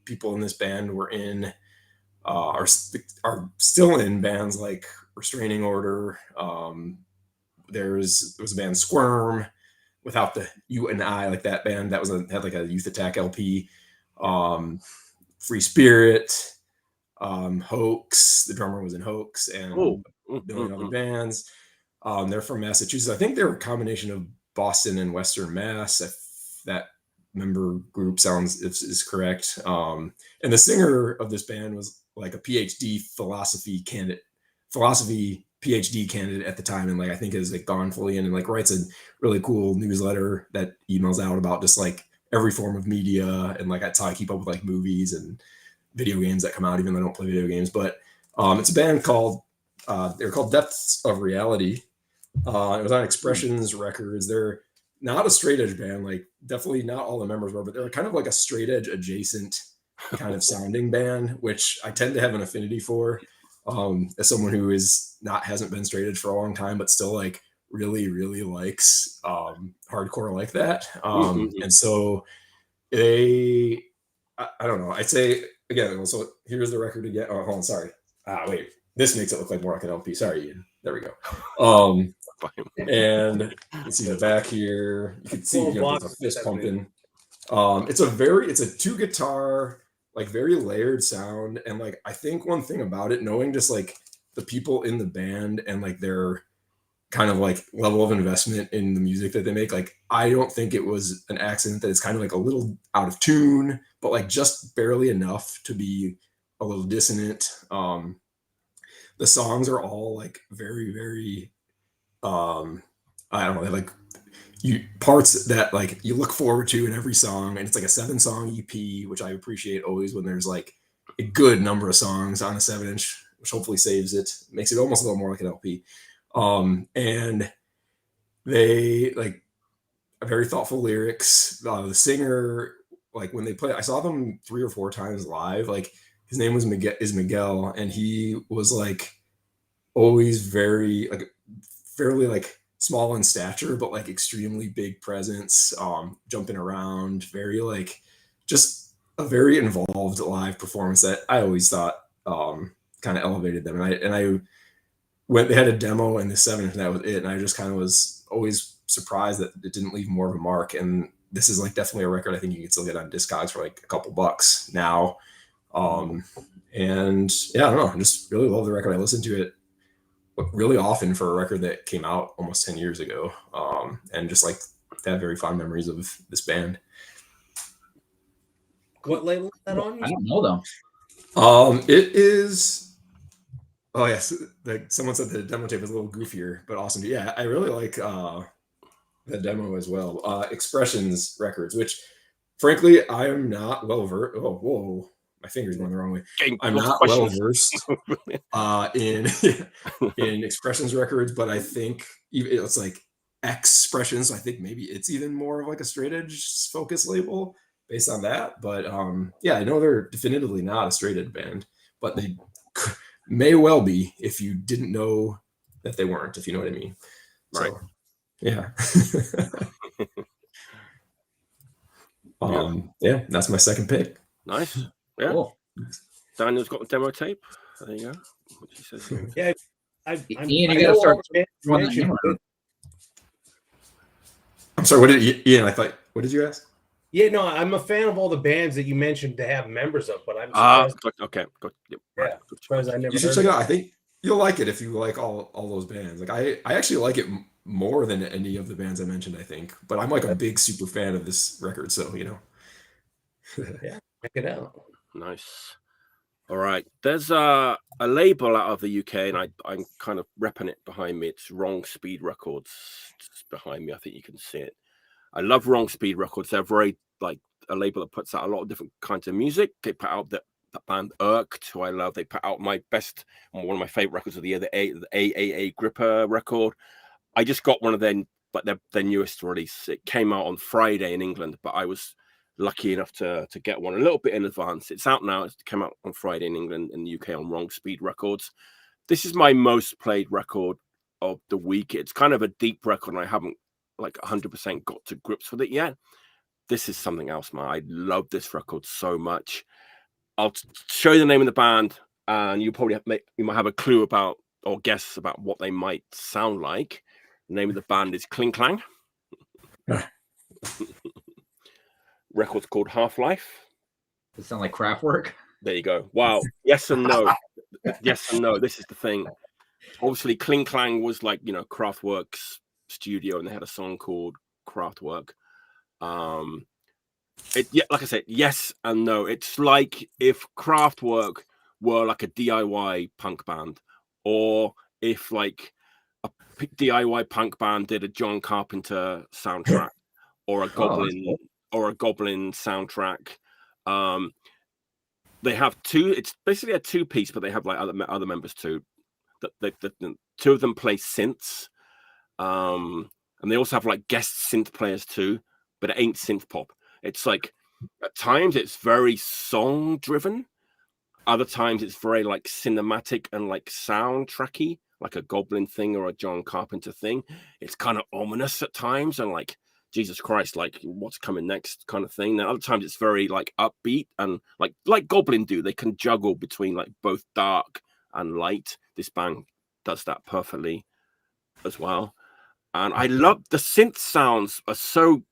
C: People in this band were in are still in bands like Restraining Order. There was a band Squirm without the U and I, like that band that had like a Youth Attack LP. Free Spirit, Hoax. The drummer was in Hoax, and a million other bands. They're from Massachusetts. I think they're a combination of Boston and Western Mass. If that member group is correct. And the singer of this band was like a philosophy PhD candidate at the time, and like I think is like gone fully in, and like writes a really cool newsletter that emails out about just like every form of media, and like that's how I keep up with like movies and video games that come out, even though I don't play video games. But it's a band called they're called Depths of Reality. It was on Expressions Records. They're not a straight edge band, like definitely not all the members were, but they're kind of like a straight edge adjacent kind of sounding band, which I tend to have an affinity for. As someone who hasn't been straight edge for a long time, but still like really, really likes hardcore like that. And so I don't know. I'd say again, so here's the record again. Oh, hold on, sorry. Wait, this makes it look like more like an LP. Sorry, Ian. There we go. And you see the back here. You can see there's a fist pumping. It's a 2-guitar, like very layered sound, and like I think one thing about it, knowing just like the people in the band and like their kind of like level of investment in the music that they make, like I don't think it was an accident that it's kind of like a little out of tune, but like just barely enough to be a little dissonant. The songs are all like very, very I don't know, like parts that like you look forward to in every song, and it's like a 7-song EP, which I appreciate always when there's like a good number of songs on a 7-inch, which hopefully saves it, makes it almost a little more like an LP. And they like very thoughtful lyrics. The singer, like when they play, I saw them 3 or 4 times live. Like his name was Miguel, and he was like always very like fairly like small in stature, but like extremely big presence, jumping around, very like just a very involved live performance that I always thought kind of elevated them. And I went, they had a demo in the 7-inch, and that was it. And I just kind of was always surprised that it didn't leave more of a mark. And this is like definitely a record I think you can still get on Discogs for like a couple bucks now. And yeah, I don't know, I just really love the record. I listened to it really often for a record that came out almost 10 years ago, and just like have very fond memories of this band.
D: What label is that on?
B: I don't know them.
C: It is, oh yes, like someone said the demo tape is a little goofier but awesome. But yeah, I really like the demo as well. Expressions Records, which frankly I am not well versed. Oh, whoa, my finger's going the wrong way. I'm not well versed in Expressions Records, but I think it's like Expressions. So I think maybe it's even more of like a straight edge focus label based on that. But yeah, I know they're definitively not a straight edge band, but they may well be if you didn't know that they weren't, if you know what I mean.
A: Right.
C: So, yeah. Yeah, that's my second pick.
A: Nice. Yeah.
B: Cool.
A: Daniel's got a demo tape. There you go. What he says here.
D: Yeah,
B: Ian, you gotta start running that name around.
C: I'm sorry, what did Ian? What did you ask?
D: Yeah, no, I'm a fan of all the bands that you mentioned to have members of, but I'm surprised.
A: Okay. Good. Yep.
D: Yeah,
A: Right.
D: surprised I never.
C: You should
D: heard
C: check it
D: of
C: out. I think you'll like it if you like all those bands. Like I actually like it more than any of the bands I mentioned, I think. But I'm like a big super fan of this record, so you know.
D: Yeah, check it out.
A: Nice. All right. There's a label out of the UK, and I'm kind of repping it behind me. It's Wrong Speed Records. It's behind me. I think you can see it. I love Wrong Speed Records. They're very like a label that puts out a lot of different kinds of music. They put out the band Irked, who I love. They put out my best, one of my favorite records of the year, the AAA Gripper record. I just got one of their newest release. It came out on Friday in England, but I was lucky enough to get one a little bit in advance. It's out now. It came out on Friday in England and the UK on Wrong Speed Records. This is my most played record of the week. It's kind of a deep record, and I haven't like 100% got to grips with it yet. This is something else, man. I love this record so much. I'll show you the name of the band, and you might have a clue about or guess about what they might sound like. The name of the band is Kling Klang. Record's called Half-Life.
B: Does it sound like Kraftwerk?
A: There you go. Wow. Yes and no. Yes and no. This is the thing. Obviously, Kling Klang was like, Kraftwerk's studio, and they had a song called Kraftwerk. Like I said, yes and no. It's like if Kraftwerk were like a DIY punk band, or if like a DIY punk band did a John Carpenter soundtrack, or a Goblin soundtrack. They have two. It's basically a two-piece, but they have like other members too. The two of them play synths, and they also have like guest synth players too. But it ain't synth pop. It's like at times it's very song driven. Other times it's very like cinematic and like soundtracky, like a Goblin thing or a John Carpenter thing. It's kind of ominous at times and like, Jesus Christ, like what's coming next kind of thing. Then other times it's very like upbeat and like Goblin do. They can juggle between like both dark and light. This band does that perfectly as well. And I love the synth sounds are so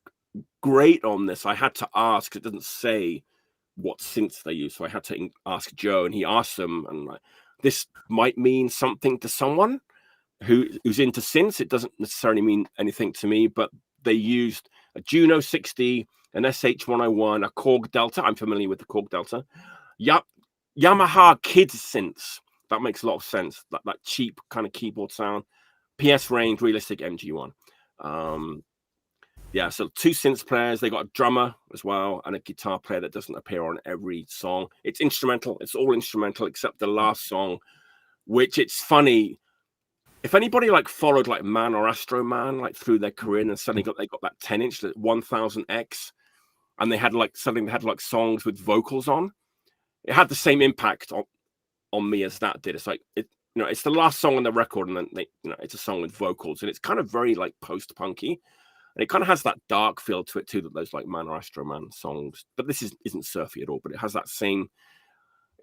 A: great on this. I had to ask, it doesn't say what synths they use, so I had to ask Joe, and he asked them, and like, this might mean something to someone who's into synths. It doesn't necessarily mean anything to me, but they used a Juno 60, an SH-101, a Korg Delta. I'm familiar with the Korg Delta. Yamaha Kids synths. That makes a lot of sense. That cheap kind of keyboard sound. PS Range Realistic MG1. Yeah, so 2 synth players. They got a drummer as well and a guitar player that doesn't appear on every song. It's instrumental. It's all instrumental except the last song, which it's funny. If anybody like followed like Man or Astro Man like through their career and then suddenly they got that 10-inch, that 1000X, and they had like songs with vocals on, it had the same impact on me as that did. It's like it's the last song on the record, and then it's a song with vocals, and it's kind of very like post-punky. And it kind of has that dark feel to it too, that those like Man or Astro Man songs. But this isn't surfy at all, but it has that same.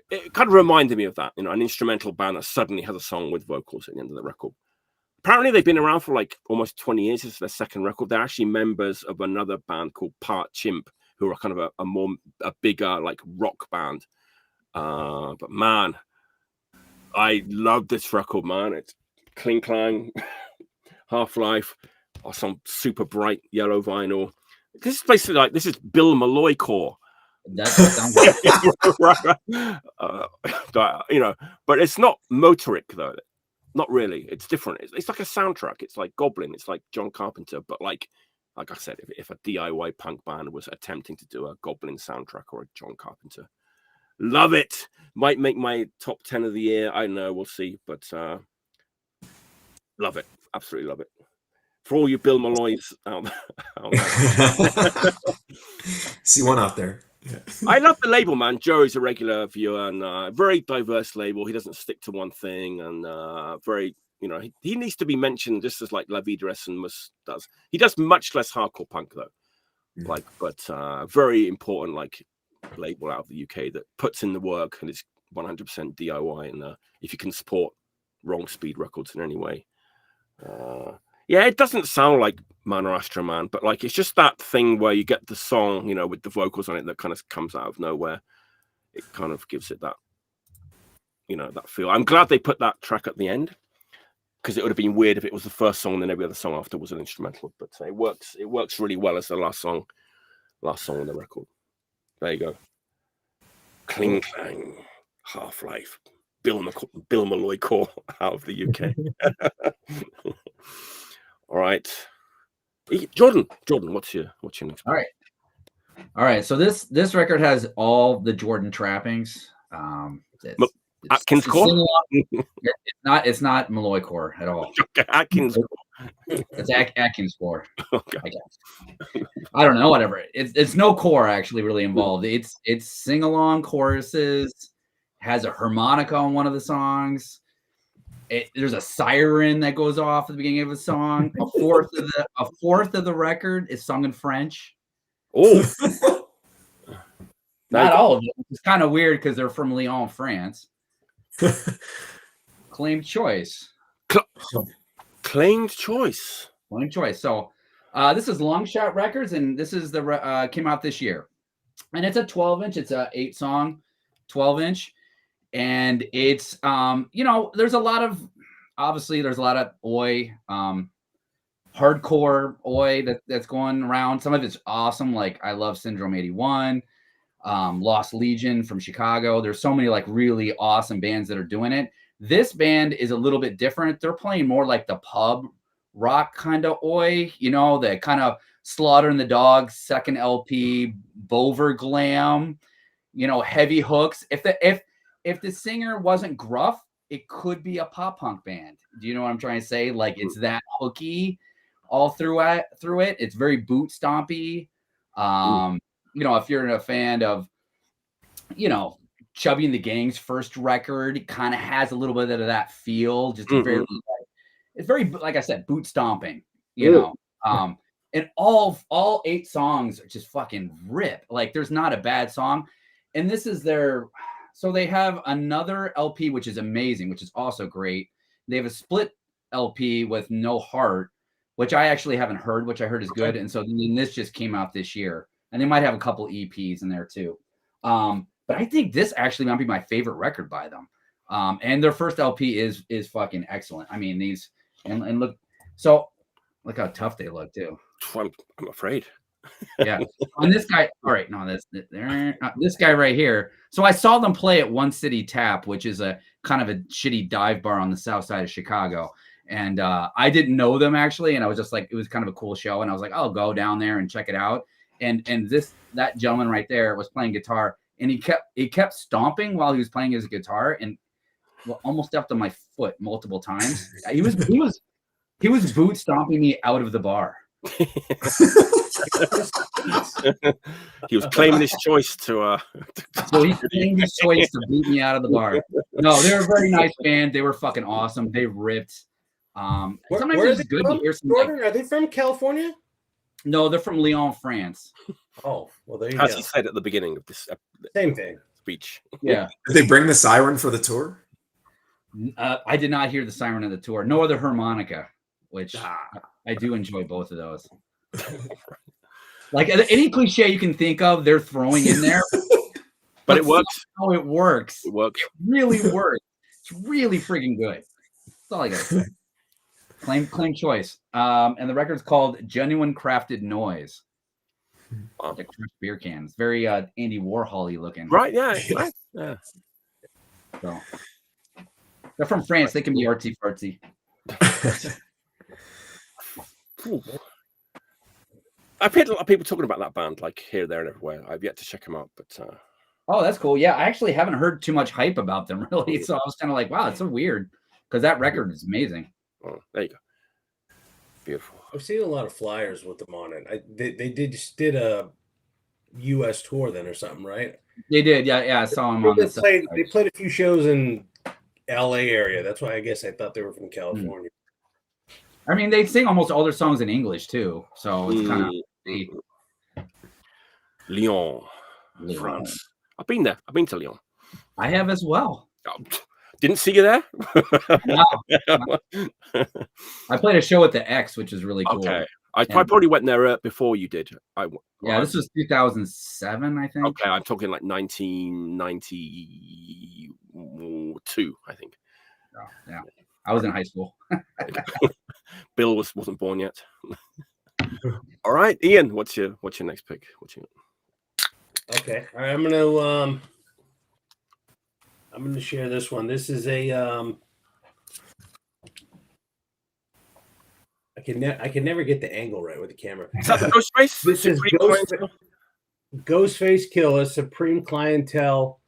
A: It kind of reminded me of that, an instrumental band that suddenly has a song with vocals at the end of the record. Apparently, they've been around for like almost 20 years. This is their second record. They're actually members of another band called Part Chimp, who are kind of a bigger like rock band. But man, I love this record, man. It's Kling Klang, Half-Life. Or some super bright yellow vinyl. This is basically this is Bill Malloy core.
B: That sounds
A: like, but it's not motoric though. Not really. It's different. It's like a soundtrack. It's like Goblin. It's like John Carpenter. But like I said, if a DIY punk band was attempting to do a Goblin soundtrack or a John Carpenter, love it. Might make my top 10 of the year. I don't know. We'll see. But love it. Absolutely love it. For all you Bill Malloys out there.
C: See one out there. Yeah.
A: I love the label, man. Joey's a regular viewer and very diverse label. He doesn't stick to one thing, and very, he needs to be mentioned just as like La Vida Essenmus does. He does much less hardcore punk though, but very important like label out of the UK that puts in the work and is 100% DIY. And if you can support Wrong Speed Records in any way. Yeah, it doesn't sound like Man or Astro Man, but like it's just that thing where you get the song, with the vocals on it that kind of comes out of nowhere. It kind of gives it that, that feel. I'm glad they put that track at the end, because it would have been weird if it was the first song and then every other song after was an instrumental. But it works. It works really well as the last song on the record. There you go. Kling Klang, Half-Life, Bill Malloy core out of the UK. All right, Jordan, what's your next?
B: All right. So this record has all the Jordan trappings.
A: Atkins core.
B: It's not Malloy core at all.
A: Okay, Atkins core.
B: It's Atkins core.
A: Okay.
B: I guess. I don't know. Whatever. It's no core actually really involved. It's sing along choruses. Has a harmonica on one of the songs. There's a siren that goes off at the beginning of a song. A fourth of the record is sung in French.
A: Oh,
B: not all of it. It's kind of weird because they're from Lyon, France. Claimed choice.
A: Claimed choice.
B: So this is Long Shot Records, and this is came out this year, and it's a 12-inch. It's a 8-song 12-inch. And it's, there's a lot of oi, hardcore oi that's going around. Some of it's awesome. Like I love Syndrome 81, Lost Legion from Chicago. There's so many like really awesome bands that are doing it. This band is a little bit different. They're playing more like the pub rock kind of oi, the kind of Slaughter and the Dogs, second LP, Bover glam, heavy hooks. If the singer wasn't gruff, it could be a pop punk band. Do you know what I'm trying to say? Like it's that hooky all through it. It's very boot stompy. If you're a fan of, Chubby and the Gang's first record, it kind of has a little bit of that feel. Just it's very, like I said, boot stomping. And all 8 songs are just fucking rip. Like there's not a bad song, and this is their. So they have another LP, which is amazing, which is also great. They have a split LP with No Heart, which I actually haven't heard, which I heard is good. And so then this just came out this year. And they might have a couple EPs in there too. But I think this actually might be my favorite record by them. And their first LP is fucking excellent. I mean, these and look how tough they look too.
A: I'm afraid.
B: Yeah. On this guy. All right. No, this guy right here. So I saw them play at One City Tap, which is kind of a shitty dive bar on the south side of Chicago. And I didn't know them actually. And I was just like, it was kind of a cool show. And I was like, I'll go down there and check it out. And that gentleman right there was playing guitar, and he kept stomping while he was playing his guitar, and almost stepped on my foot multiple times. He was boot stomping me out of the bar.
A: He was claiming his choice to
B: So he claimed his choice to beat me out of the bar. No, they were a very nice band. They were fucking awesome. They ripped. Sometimes
D: Where
B: it's
D: are they
B: good
D: from?
B: to hear some.
D: Jordan, are they from California?
B: No, they're from Lyon, France.
D: Oh, well, there you
A: as
D: go.
A: he said at the beginning of this
D: Same thing.
A: speech.
B: Yeah.
C: Did they bring the siren for the tour?
B: I did not hear the siren of the tour, nor the harmonica, which I do enjoy both of those. Like any cliche you can think of, they're throwing in there.
A: But it works.
B: How it works.
A: It works.
B: It really works. It's really freaking good. That's all I gotta say. Claim choice. And the record's called Genuine Crafted Noise.
A: Wow.
B: Like crushed beer cans. Very Andy Warhol-y looking.
A: Right, yeah. Right? Yeah.
B: So they're from France. They can be artsy fartsy.
A: I've heard a lot of people talking about that band, like here, there, and everywhere. I've yet to check them out, but
B: Oh, that's cool. Yeah, I actually haven't heard too much hype about them, really. So I was kind of like, wow, it's so weird, because that record is amazing.
A: oh, there you go. Beautiful.
D: I've seen a lot of flyers with them on it. They did a U.S. tour then or something, right?
B: They did, yeah. I saw them on
D: They
B: the
D: played a few shows in L.A. area. That's why I guess I thought they were from California.
B: I mean, they sing almost all their songs in English too, so it's kind of
A: Lyon, France. I've been there. I've been to Lyon.
B: I have as well.
A: Oh, didn't see you there.
B: No. I played a show at the X, which is really cool.
A: Okay, I probably went there before you did.
B: This was 2007, I think.
A: Okay, I'm talking like 1992, I think.
B: Oh, yeah, I was in high school.
A: Bill wasn't born yet. All right, Ian, what's your next pick?
D: Okay, all right, I'm gonna share this one. This is a I can never get the angle right with the camera.
A: Is that the Ghostface?
D: This is Ghostface Killer Supreme Clientele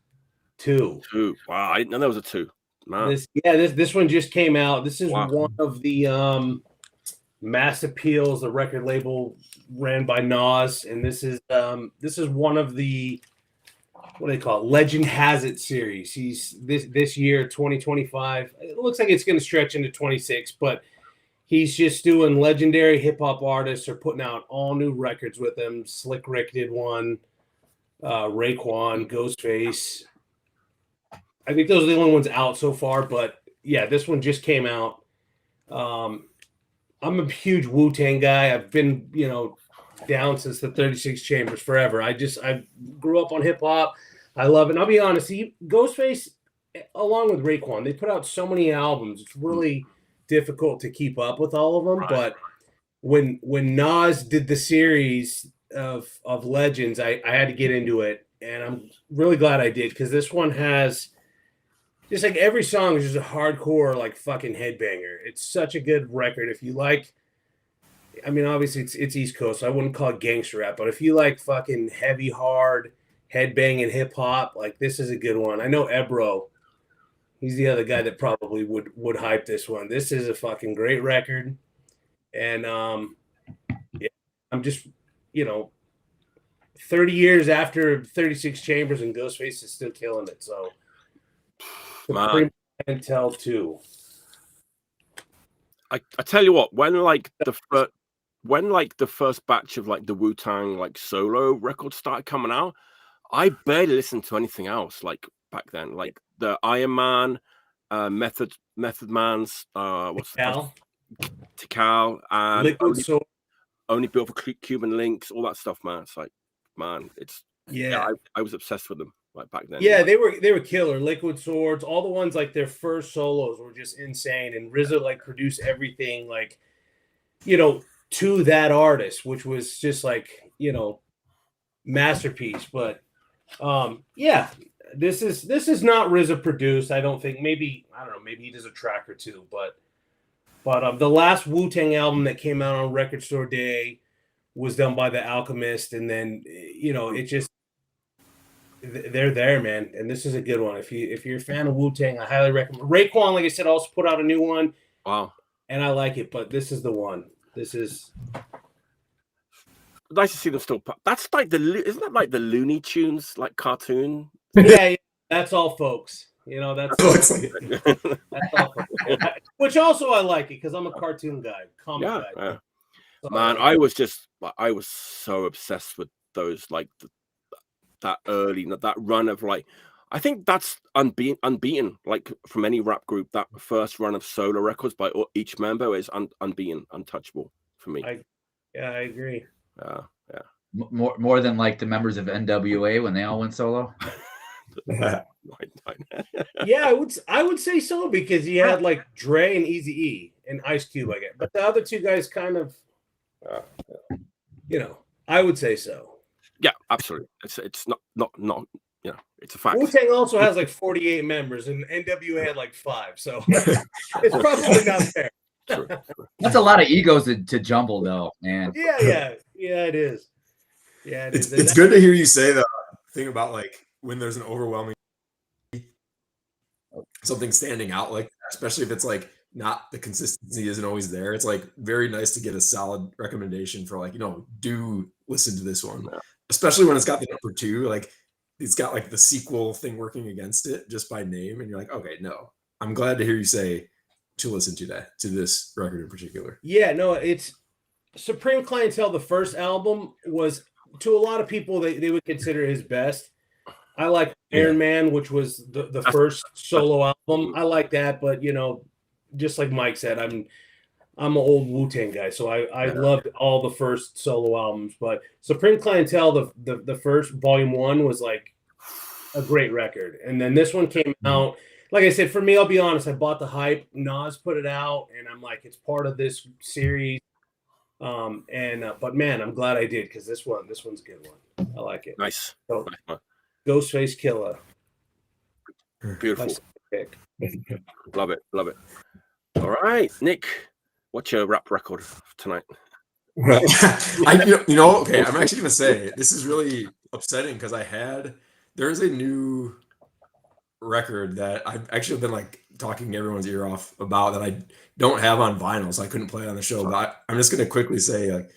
D: 2.
A: 2. Wow, I didn't know there was a 2. Man.
D: This one just came out. This is
A: Wow.
D: one of the Mass Appeals, the record label ran by Nas, and this is one of the, what do they call it? Legend Has It series. He's this year 2025. It looks like it's going to stretch into 26, but he's just doing legendary hip hop artists are putting out all new records with him. Slick Rick did one, Raekwon, Ghostface. I think those are the only ones out so far, but yeah, this one just came out. I'm a huge Wu-Tang guy. I've been, down since the 36 Chambers forever. I grew up on hip hop. I love it. And I'll be honest, Ghostface, along with Raekwon, they put out so many albums. It's really difficult to keep up with all of them.
A: Right.
D: But when Nas did the series of Legends, I had to get into it, and I'm really glad I did, because this one has just like every song is just a hardcore like fucking headbanger. It's such a good record. If you like, I mean, obviously it's East Coast, so I wouldn't call it gangster rap, but if you like fucking heavy, hard headbanging hip hop, like this is a good one. I know Ebro, he's the other guy that probably would hype this one. This is a fucking great record, and yeah, I'm just 30 years after 36 Chambers and Ghostface is still killing it. So.
A: Man.
D: Clientele 2.
A: I tell you what, when the first batch of like the Wu-Tang like solo records started coming out, I barely listened to anything else like back then. Like the Iron Man, Method Man's Tikal, and
D: Liquid Soul.
A: Only Built for Cuban Links, all that stuff, man. It's like, man,
D: Yeah,
A: I was obsessed with them like back then.
D: Yeah, they were killer. Liquid Swords, all the ones like their first solos were just insane, and RZA like produced everything like, to that artist, which was just like, masterpiece. But yeah, this is not RZA produced. I don't think. Maybe I don't know. Maybe he does a track or two, but the last Wu-Tang album that came out on Record Store Day was done by The Alchemist, and then it just they're there, man. And this is a good one. If you're a fan of Wu-Tang, I highly recommend. Raekwon, like I said, also put out a new one.
A: Wow.
D: And I like it, but this is the one. This is
A: nice to see them still. That's like isn't that like the Looney Tunes like cartoon?
D: Yeah, that's all, folks. That's all, folks. Which also I like it because I'm a cartoon guy, comic guy.
A: Yeah.
D: So
A: Man, I was so obsessed with those that run of like. I think that's unbeaten. Like from any rap group, that first run of solo records by each member is unbeaten, untouchable for me.
D: I agree.
A: Yeah.
B: More than like the members of NWA when they all went solo.
D: Yeah, I would say so because you had like Dre and Eazy-E and Ice Cube, I guess. But the other two guys kind of, I would say so.
A: Yeah, absolutely. It's not. It's a fact.
D: Wu-Tang also has like 48 members, and NWA had like 5, so it's probably not fair.
A: True.
B: That's a lot of egos to jumble, though, man.
D: Yeah, it is. Yeah, it is.
C: It's good to hear you say the thing about like when there's an overwhelming something standing out, like especially if it's like not the consistency isn't always there. It's like very nice to get a solid recommendation for like do listen to this one, especially when it's got the number 2, like. It's got like the sequel thing working against it just by name, and you're like, okay, no. I'm glad to hear you say to listen to this record in particular.
D: Yeah, no, it's Supreme Clientele. The first album was, to a lot of people, they would consider his best. I like Iron Man, which was the first solo album. I like that, but just like Mike said, I'm an old Wu-Tang guy, so I loved all the first solo albums. But Supreme Clientele, the first volume 1 was like a great record, and then this one came out. Like I said, for me, I'll be honest, I bought the hype. Nas put it out, and I'm like, it's part of this series. But man, I'm glad I did because this one's a good one. I like it.
A: Nice.
D: So, Ghostface Killah.
A: Beautiful.
D: Nice pick.
A: Love it. All right, Nick. What's your rap record tonight?
C: Okay, I'm actually going to say this is really upsetting because there's a new record that I've actually been like talking everyone's ear off about that I don't have on vinyl, so I couldn't play it on the show. But I'm just going to quickly say, like,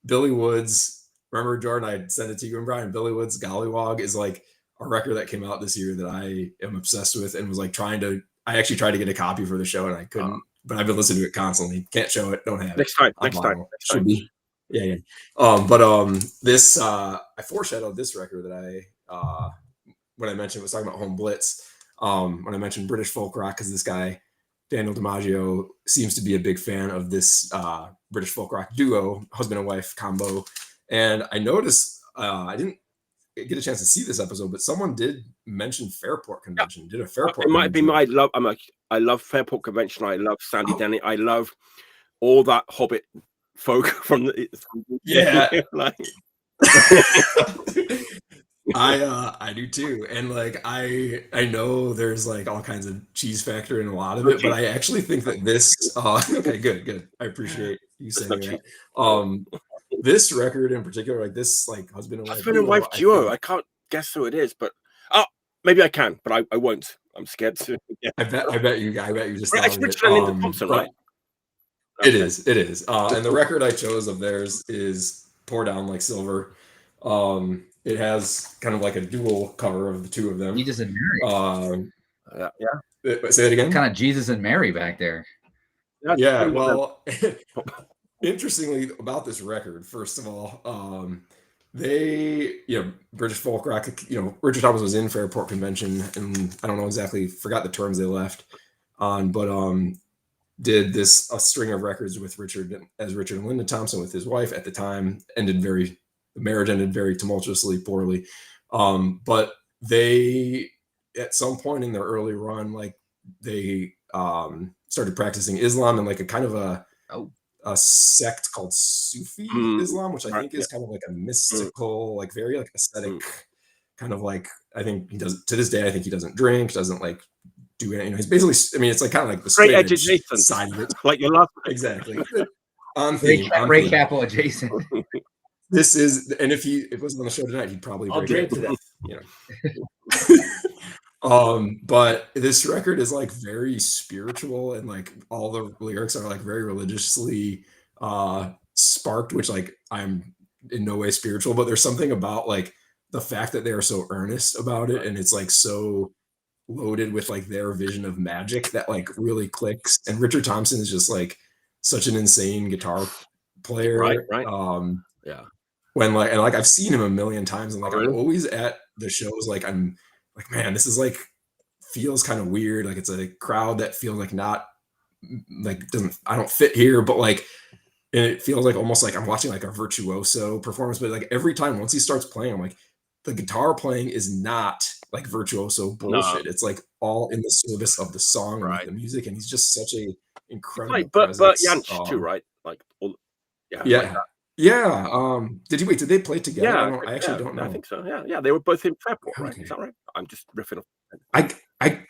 C: Billy Woods. Remember, Jordan, I sent it to you and Brian. Billy Woods' Gollywog is like a record that came out this year that I am obsessed with and was like I actually tried to get a copy for the show and I couldn't. But I've been listening to it constantly. Can't show it. Don't have it.
A: Next time.
C: Should be. Yeah. This I foreshadowed this record that when I mentioned was talking about Home Blitz. When I mentioned British folk rock, because this guy Daniel DiMaggio seems to be a big fan of this British folk rock duo, husband and wife combo. And I noticed I didn't get a chance to see this episode, but someone did mention Fairport Convention. Did a Fairport?
A: It might be my love. I love Fairport Convention. I love Sandy Denny. I love all that Hobbit folk from the like.
C: I do too, and like I know there's like all kinds of cheese factor in a lot of it, but I actually think that this okay, good. I appreciate you saying that. This record in particular, like this, like husband and wife
A: duo. I can't guess who it is, but maybe I can, but I won't. I'm scared to. Yeah.
C: I bet you just.
A: It's Richard and Linda Thompson, right?
C: It is. And the record I chose of theirs is Pour Down Like Silver. It has kind of like a dual cover of the two of them.
B: Jesus and Mary.
C: Say it again.
B: Kind of Jesus and Mary back there.
C: Yeah. Well, interestingly about this record, first of all, they, British folk rock, Richard Thomas was in Fairport Convention, and I don't know exactly, forgot the terms they left on, but did a string of records with Richard and Linda Thompson with his wife at the time. The marriage ended very tumultuously poorly. But they, at some point in their early run, like they started practicing Islam and like a kind of a sect called Sufi Islam, which I think is kind of like a mystical, like very like ascetic kind of like, I think he does to this day. I think he doesn't drink, doesn't like do anything. He's basically, I mean, it's like kind of like the straight edge side of it.
A: Like your last
C: Exactly. On
B: Ray
C: theme.
B: Capo adjacent.
C: This is, and if he was on the show tonight, he'd probably
D: I'll drink to that.
C: You know. But this record is like very spiritual, and like all the lyrics are like very religiously sparked, which like I'm in no way spiritual, but there's something about like the fact that they are so earnest about it, and it's like so loaded with like their vision of magic that like really clicks. And Richard Thompson is just like such an insane guitar player.
A: Right. Yeah.
C: When like, and like I've seen him a million times, and like I'm always at the shows, like I'm like, man, this is like feels kind of weird. Like it's a crowd that feels like not like I don't fit here, but like, and it feels like almost like I'm watching like a virtuoso performance. But like every time once he starts playing, I'm like, the guitar playing is not like virtuoso bullshit. No. It's like all in the service of the song, and the music, and he's just such a incredible.
A: Like, but Jansch too, right? Like all,
C: yeah. Yeah. Did they play together?
A: Yeah,
C: I actually don't know.
A: I think so. Yeah. They were both in Fairport, right? Is that right? I'm just riffing off.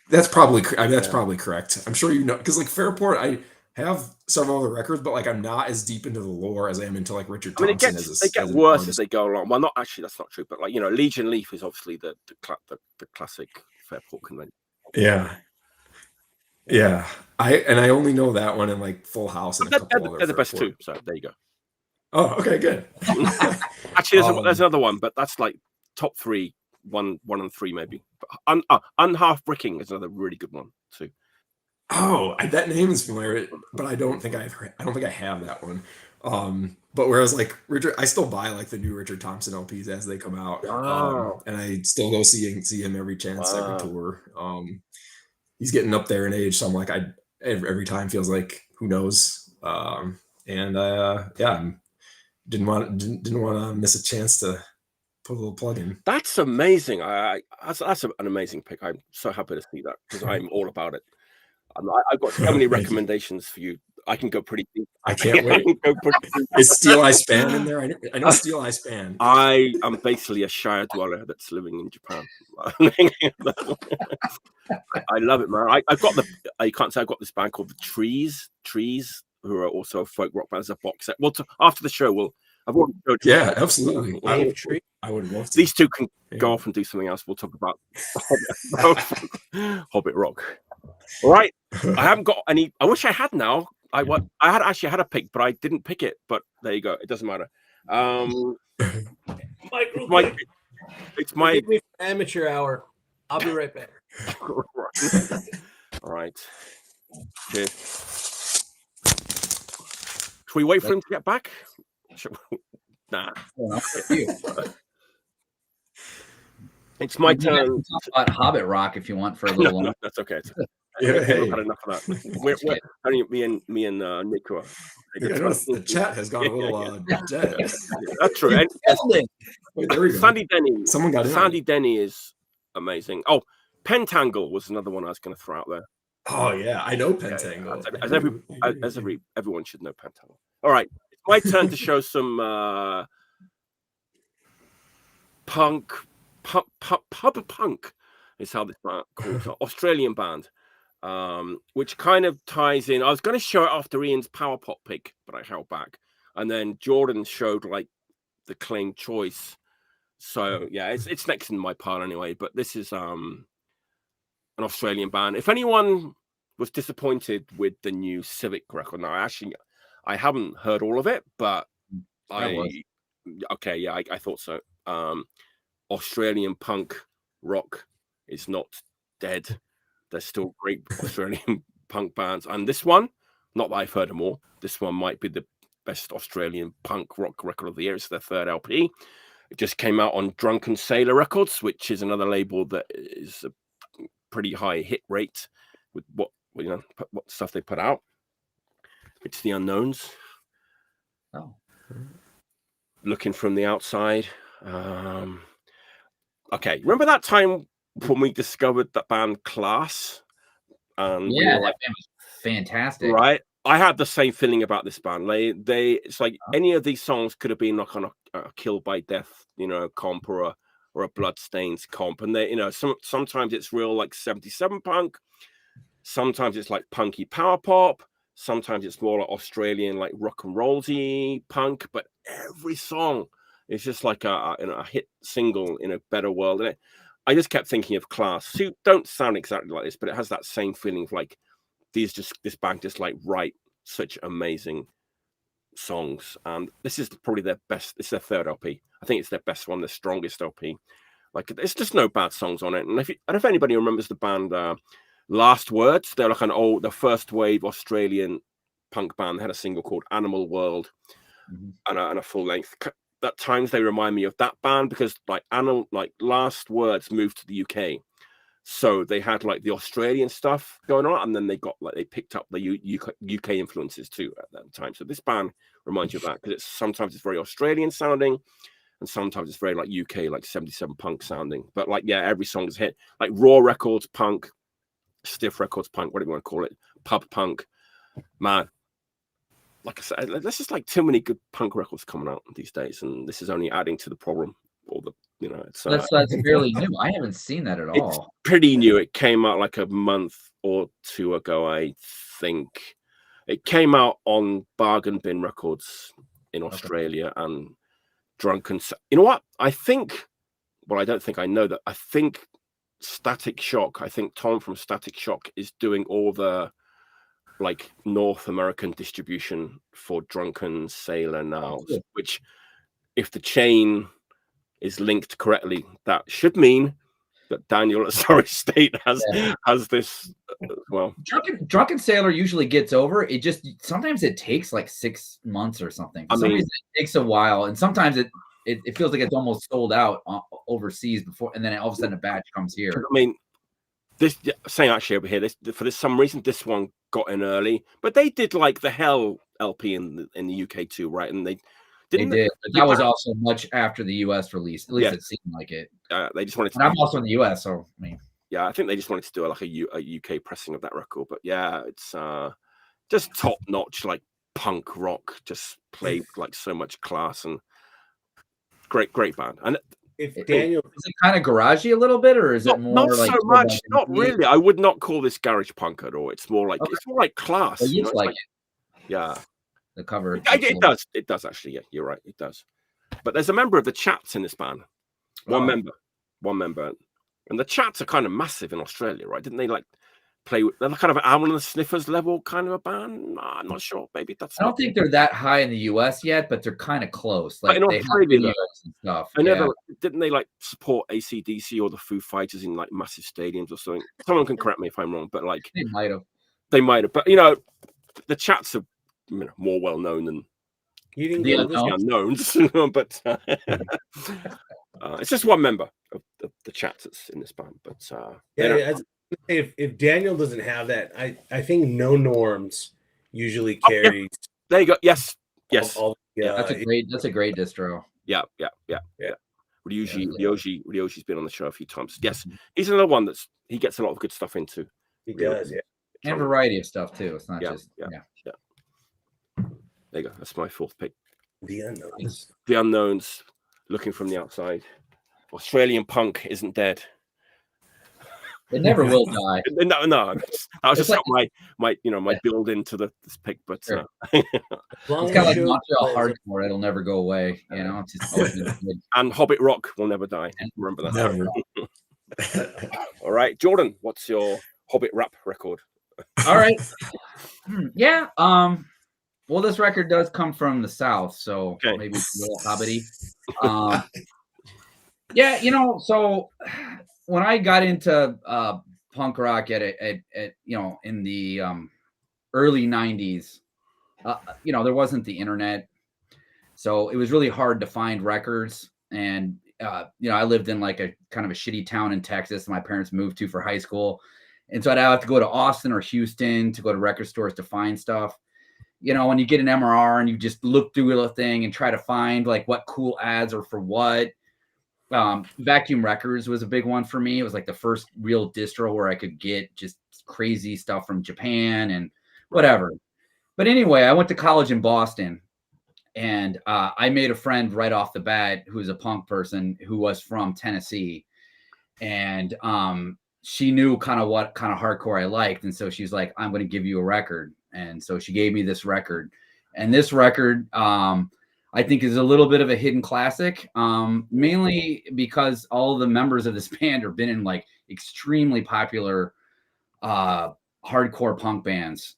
C: That's probably probably correct. I'm sure you know, because like Fairport, I have several other records, but like I'm not as deep into the lore as I am into like Richard Thompson.
A: I mean, they get worse as they go along. Well, not actually, that's not true. But like, you know, Legion Leaf is obviously the classic Fairport convention.
C: Yeah. Yeah. I only know that one in like Full House and a couple other.
A: They're the best too. So there you go.
C: Oh, okay, good.
A: Actually, there's another one, but that's like top 3, 1 and 3 maybe. Unhalf Bricking is another really good one too.
C: Oh, that name is familiar, but I don't think I have that one. But whereas like Richard, I still buy like the new Richard Thompson LPs as they come out. And I still go see him every chance, every tour. He's getting up there in age, so I'm like, every time feels like, who knows. Didn't want to miss a chance to put a little plug in.
A: That's amazing. That's an amazing pick. I'm so happy to see that, because I'm all about it. I've got so many recommendations for you. I can go pretty deep.
C: I can't wait. Is Steel Eye Span in there? I know Steel Eye Span.
A: I am basically a Shire dweller that's living in Japan. I love it, man. I've got I've got this band called the Trees, who are also a folk rock band, as a box set. Well, after the show, I've already showed you.
C: Yeah, absolutely. I would love to.
A: These two can go off and do something else. We'll talk about Hobbit rock. All right. I haven't got any. I wish I had now. I had a pick, but I didn't pick it. But there you go. It doesn't matter. It's my
D: amateur hour. I'll be right back.
A: All right. Cheers. Should we wait for him to get back? Nah. It's my turn.
B: Talk about Hobbit rock if you want for a little
A: long. That's okay. I've had enough of that. We're only me and Nick.
C: The chat has gone a little dead.
A: That's true.
C: Wait, there we go.
A: Sandy Denny.
C: Someone got it.
A: Sandy Denny is amazing. Oh, Pentangle was another one I was going to throw out there.
C: Oh yeah, I know Pentangle.
A: As everyone should know Pentangle. All right, it's my turn to show some punk is how this band called, Australian band, which kind of ties in. I was going to show it after Ian's power pop pick, but I held back, and then Jordan showed like the claimed choice. So yeah, it's next in my pile anyway. But this is an Australian band. If anyone was disappointed with the new Civic record, now I haven't heard all of it, but I thought so. Australian punk rock is not dead. There's still great Australian punk bands, and this one, not that I've heard them all, this one might be the best Australian punk rock record of the year. It's their 3rd LP. It just came out on Drunken Sailor Records, which is another label that is a pretty high hit rate with what stuff they put out. It's The Unknowns.
B: Oh,
A: looking from the outside. Okay, remember that time when we discovered that band Class?
B: That band was fantastic,
A: right? I had the same feeling about this band. It's like any of these songs could have been like on a Kill by Death, comp, or or a Bloodstains comp, and they, sometimes it's real like 77 punk, sometimes it's like punky power pop, sometimes it's more like Australian like rock and rollsy punk, but every song is just like a hit single in a better world. And I just kept thinking of Class, who don't sound exactly like this, but it has that same feeling of like this band just like write such amazing songs. And this is probably their best. It's their third LP. I think it's their best one, the strongest LP. Like, it's just no bad songs on it. And if anybody remembers the band Last Words, they're like the first wave Australian punk band. They had a single called Animal World and a full length. At times they remind me of that band because like Last Words moved to the UK, so they had like the Australian stuff going on, and then they picked up the UK influences too at that time. So this band reminds you of that because sometimes it's very Australian sounding, and sometimes it's very like UK, like 77 punk sounding. But like, yeah, every song is a hit. Like Raw Records punk, Stiff Records punk, whatever you want to call it, pub punk, man. Like I said, there's just like too many good punk records coming out these days, and this is only adding to the problem. It's
B: that's fairly new. I haven't seen that at all.
A: It's pretty new. It came out like a month or two ago, I think. It came out on Bargain Bin Records in Australia and Drunken. You know what? I think. Well, I don't think I know that. I think Static Shock. I think Tom from Static Shock is doing all the like North American distribution for Drunken Sailor now, which, if the chain is linked correctly, that should mean that Daniel at Sorry State has this well.
B: Drunken Sailor usually gets over. It just sometimes it takes like 6 months or something. For some reason it takes a while, and sometimes it feels like it's almost sold out overseas before, and then all of a sudden a batch comes here.
A: I mean, this saying actually over here, for some reason this one got in early, but they did like the Hell LP in the UK too, right? And they did.
B: But that was also much after the US release. At least it seemed like it.
A: They just wanted to.
B: And I'm also in the US, so I mean.
A: Yeah, I think they just wanted to do like a UK pressing of that record. But yeah, it's just top notch, like punk rock, just played like so much class, and great band. And
D: if Daniel,
B: is it kind of garagey a little bit, or is it more
A: not
B: like
A: so much? Not really. I would not call this garage punk at all. It's more like class.
B: Well, you like it.
A: Yeah.
B: The cover.
A: It does actually. Yeah, you're right. It does. But there's a member of the Chats in this band. One member. And the Chats are kind of massive in Australia, right? Didn't they like play with? They're kind of Almond and the Sniffers level kind of a band. I'm not sure. Maybe that's.
B: I don't think they're that high in the US yet, but they're kind of close. Like
A: in
B: they
A: Australia,
B: have videos and stuff.
A: Didn't they like support AC/DC or the Foo Fighters in like massive stadiums or something? Someone can correct me if I'm wrong, but like
B: they might have.
A: But the Chats are more well known than
B: the
A: unknowns. But it's just one member of the Chats that's in this band. But
D: if Daniel doesn't have that, I think No Norms usually carries.
A: There you go. Yes.
B: That's a great distro.
A: Yeah. Ryoshi's been on the show a few times. Yes, he's another one he gets a lot of good stuff into.
D: He does, yeah.
B: And a variety of stuff too. It's not just
A: There you go. That's my fourth pick.
D: The Unknowns.
A: The Unknowns, looking from the outside. Australian punk isn't dead.
B: It never will die.
A: No. That was just like my build into this pick, but
B: sure. It's kind of like Montreal hardcore. It'll never go away. It's just always been good.
A: And Hobbit Rock will never die. Remember that. Never. All right, Jordan, what's your Hobbit rap record?
B: All right. Yeah. Well, this record does come from the South, so maybe it's a little hobbity. So when I got into punk rock at in the early 90s, there wasn't the internet, so it was really hard to find records. And I lived in like a kind of a shitty town in Texas my parents moved to for high school, and so I'd have to go to Austin or Houston to go to record stores to find stuff. When you get an MRR and you just look through the thing and try to find like what cool ads are for what. Vacuum Records was a big one for me. It was like the first real distro where I could get just crazy stuff from Japan and whatever. But anyway, I went to college in Boston, And I made a friend right off the bat who was a punk person who was from Tennessee. And she knew kind of what kind of hardcore I liked. And so she's like, I'm going to give you a record. And so she gave me this record. And this record, I think, is a little bit of a hidden classic, mainly because all the members of this band have been in like extremely popular hardcore punk bands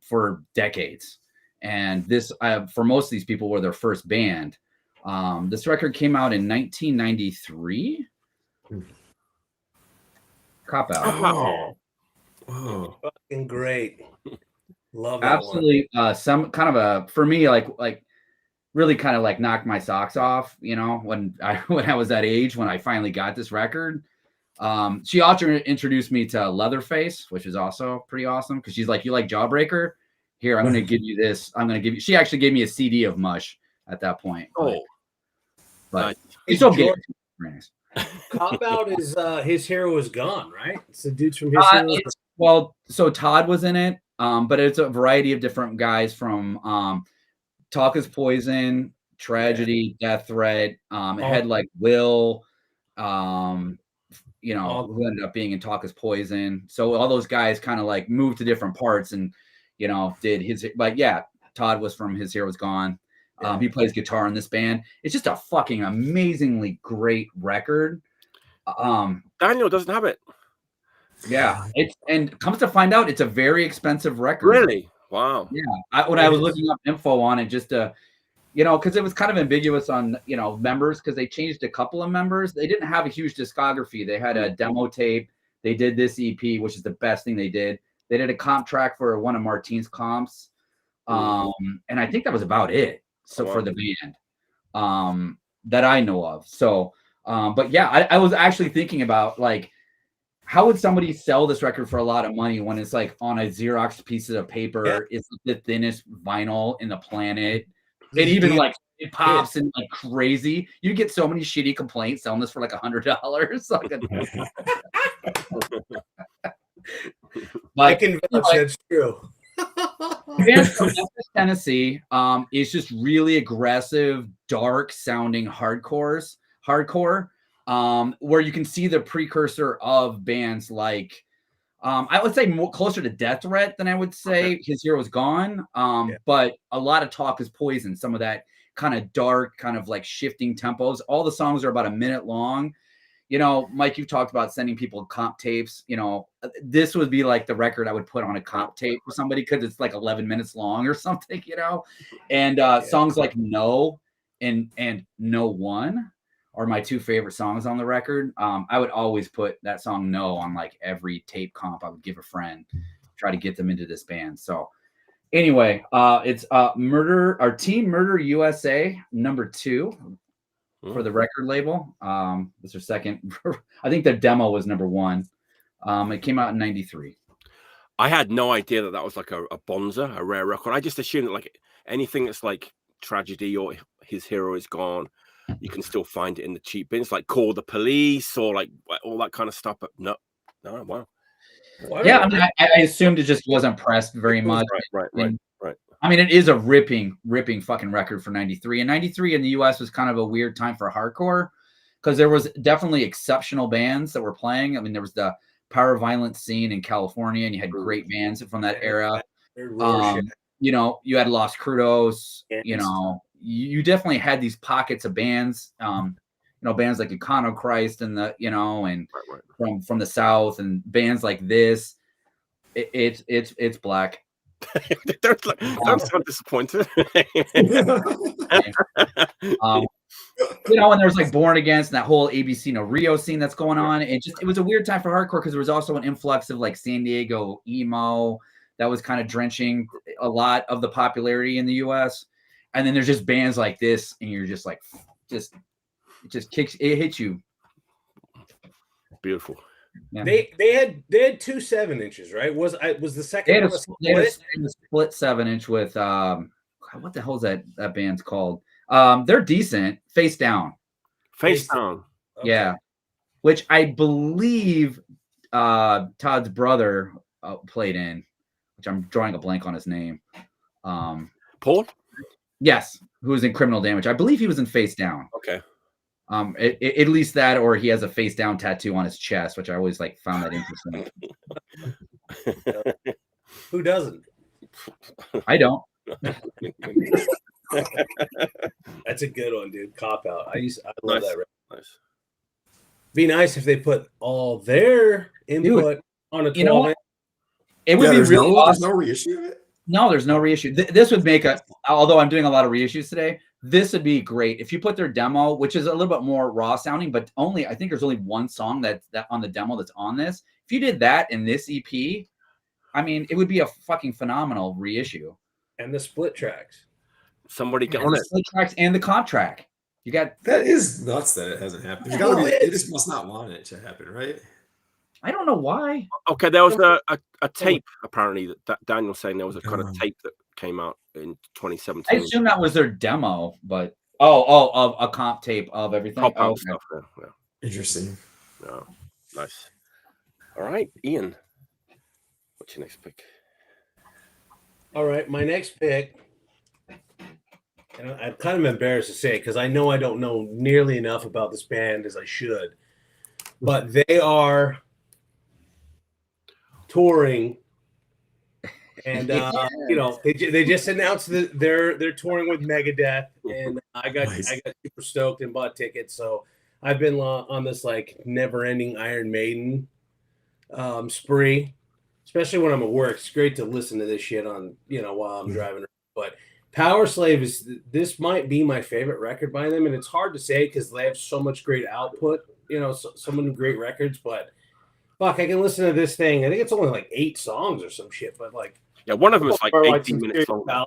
B: for decades. And this, for most of these people, were their first band. This record came out in 1993. Cop Out.
C: Oh,
D: Fucking great. Love that
B: Absolutely. Some kind of a, for me, like really kind of like knocked my socks off, you know, when I was that age, when I finally got this record. She also introduced me to Leatherface, which is also pretty awesome, because she's like, you like Jawbreaker? Here, I'm going to give you this. She actually gave me a CD of Mush at that point. But it's still good.
D: Cop Out is His Hero Is Gone, right? It's the dudes from His Hero.
B: Well, so Todd was in it, but it's a variety of different guys from Talk Is Poison, Tragedy, Death Threat. It had like Will, you know, who ended up being in Talk Is Poison. So all those guys kind of like moved to different parts and, you know, did his, but yeah, Todd was from His Hero Was Gone. He plays guitar in this band. It's just a fucking amazingly great record.
A: Daniel doesn't have it.
B: Yeah, and comes to find out, it's a very expensive record.
A: Really? Wow.
B: Yeah. When I was looking up info on it, just to, you know, because it was kind of ambiguous on, you know, members, because they changed a couple of members. They didn't have a huge discography. They had a demo tape. They did this EP, which is the best thing they did. They did a comp track for one of Martine's comps. And I think that was about it. So for the band that I know of. So, but yeah, I was actually thinking about like, how would somebody sell this record for a lot of money when it's like on a Xerox piece of paper? Yeah. It's the thinnest vinyl in the planet. It even like it pops and like crazy. You get so many shitty complaints selling this for like $100.
D: I can vouch that's true.
B: Band from Memphis, Tennessee is just really aggressive, dark sounding hardcore, where you can see the precursor of bands like I would say more closer to Death Threat than I would say His Hero Was Gone. But a lot of Talk Is Poison, some of that kind of dark, kind of like shifting tempos. All the songs are about a minute long. You know, Mike, you've talked about sending people comp tapes. You know, this would be like the record I would put on a comp tape for somebody because it's like 11 minutes long or something, you know. And songs like No and No One are my two favorite songs on the record. I would always put that song No on like every tape comp I would give a friend, try to get them into this band. So anyway, it's Team Murder USA #2 for the record label. It's their second. I think the demo was #1. It came out in '93.
A: I had no idea that was like a bonza, a rare record. I just assumed that like anything that's like Tragedy or His Hero Is Gone, you can still find it in the cheap bins, like Call the Police or like all that kind of stuff. But no, wow.
B: Yeah, I mean, I assumed it just wasn't pressed very much.
A: Right.
B: I mean, it is a ripping fucking record for '93. And '93 in the US was kind of a weird time for hardcore because there was definitely exceptional bands that were playing. I mean, there was the power violence scene in California, and you had great bands from that era. You know, you had Los Crudos, you know, you definitely had these pockets of bands, you know, bands like Econochrist and the, you know, and from the South, and bands like this. It's black.
A: I'm so disappointed.
B: You know, and there's like Born Against and that whole ABC No Rio scene that's going on. It was a weird time for hardcore because there was also an influx of like San Diego emo that was kind of drenching a lot of the popularity in the US. And then there's just bands like this, and you're just like, it just kicks, it hits you.
A: Beautiful.
D: Yeah. They had 2 7-inches, right? Was the second one
B: a split 7-inch with what the hell is that band's called? They're decent. Face Down.
A: Okay.
B: Yeah, which I believe Todd's brother played in, which I'm drawing a blank on his name.
A: Paul.
B: Yes. who was in Criminal Damage. I believe he was in Face Down.
A: Okay.
B: At least that, or he has a face down tattoo on his chest, which I always like found that interesting.
D: Who doesn't?
B: I don't.
D: That's a good one, dude. Cop Out. I love
A: Nice.
D: that record.
A: Nice.
D: Be nice if they put all their input on a 12
B: You know what? It would be
C: there's
B: really awesome.
C: There's no reissue of it?
B: No, there's no reissue. This would make although I'm doing a lot of reissues today, this would be great if you put their demo, which is a little bit more raw sounding, but I think there's only one song that on the demo that's on this. If you did that in this EP, I mean, it would be a fucking phenomenal reissue.
D: And the split tracks.
A: Somebody get on it.
B: Split tracks and the comp track. You got
C: That is nuts that it hasn't happened. There's gotta be, they just must not want it to happen, right?
B: I don't know why.
A: Okay, there was a tape apparently that Daniel's saying there was a kind of tape that came out in 2017.
B: I assume that was their demo, but of a comp tape of everything.
A: Pop out
B: Okay.
A: stuff. Yeah.
C: Interesting.
A: No. Nice. All right, Ian. What's your next pick?
D: All right, my next pick, and I'm kind of embarrassed to say because I know I don't know nearly enough about this band as I should, but they are touring, and you know they just announced that they're touring with Megadeth, and I got super stoked and bought tickets. So I've been on this like never-ending Iron Maiden spree. Especially when I'm at work, it's great to listen to this shit on, while I'm driving. But Power Slave this might be my favorite record by them, and it's hard to say because they have so much great output, so many great records. But fuck, I can listen to this thing. I think it's only like 8 songs or some shit, but like
A: one of them is like 18 minutes long.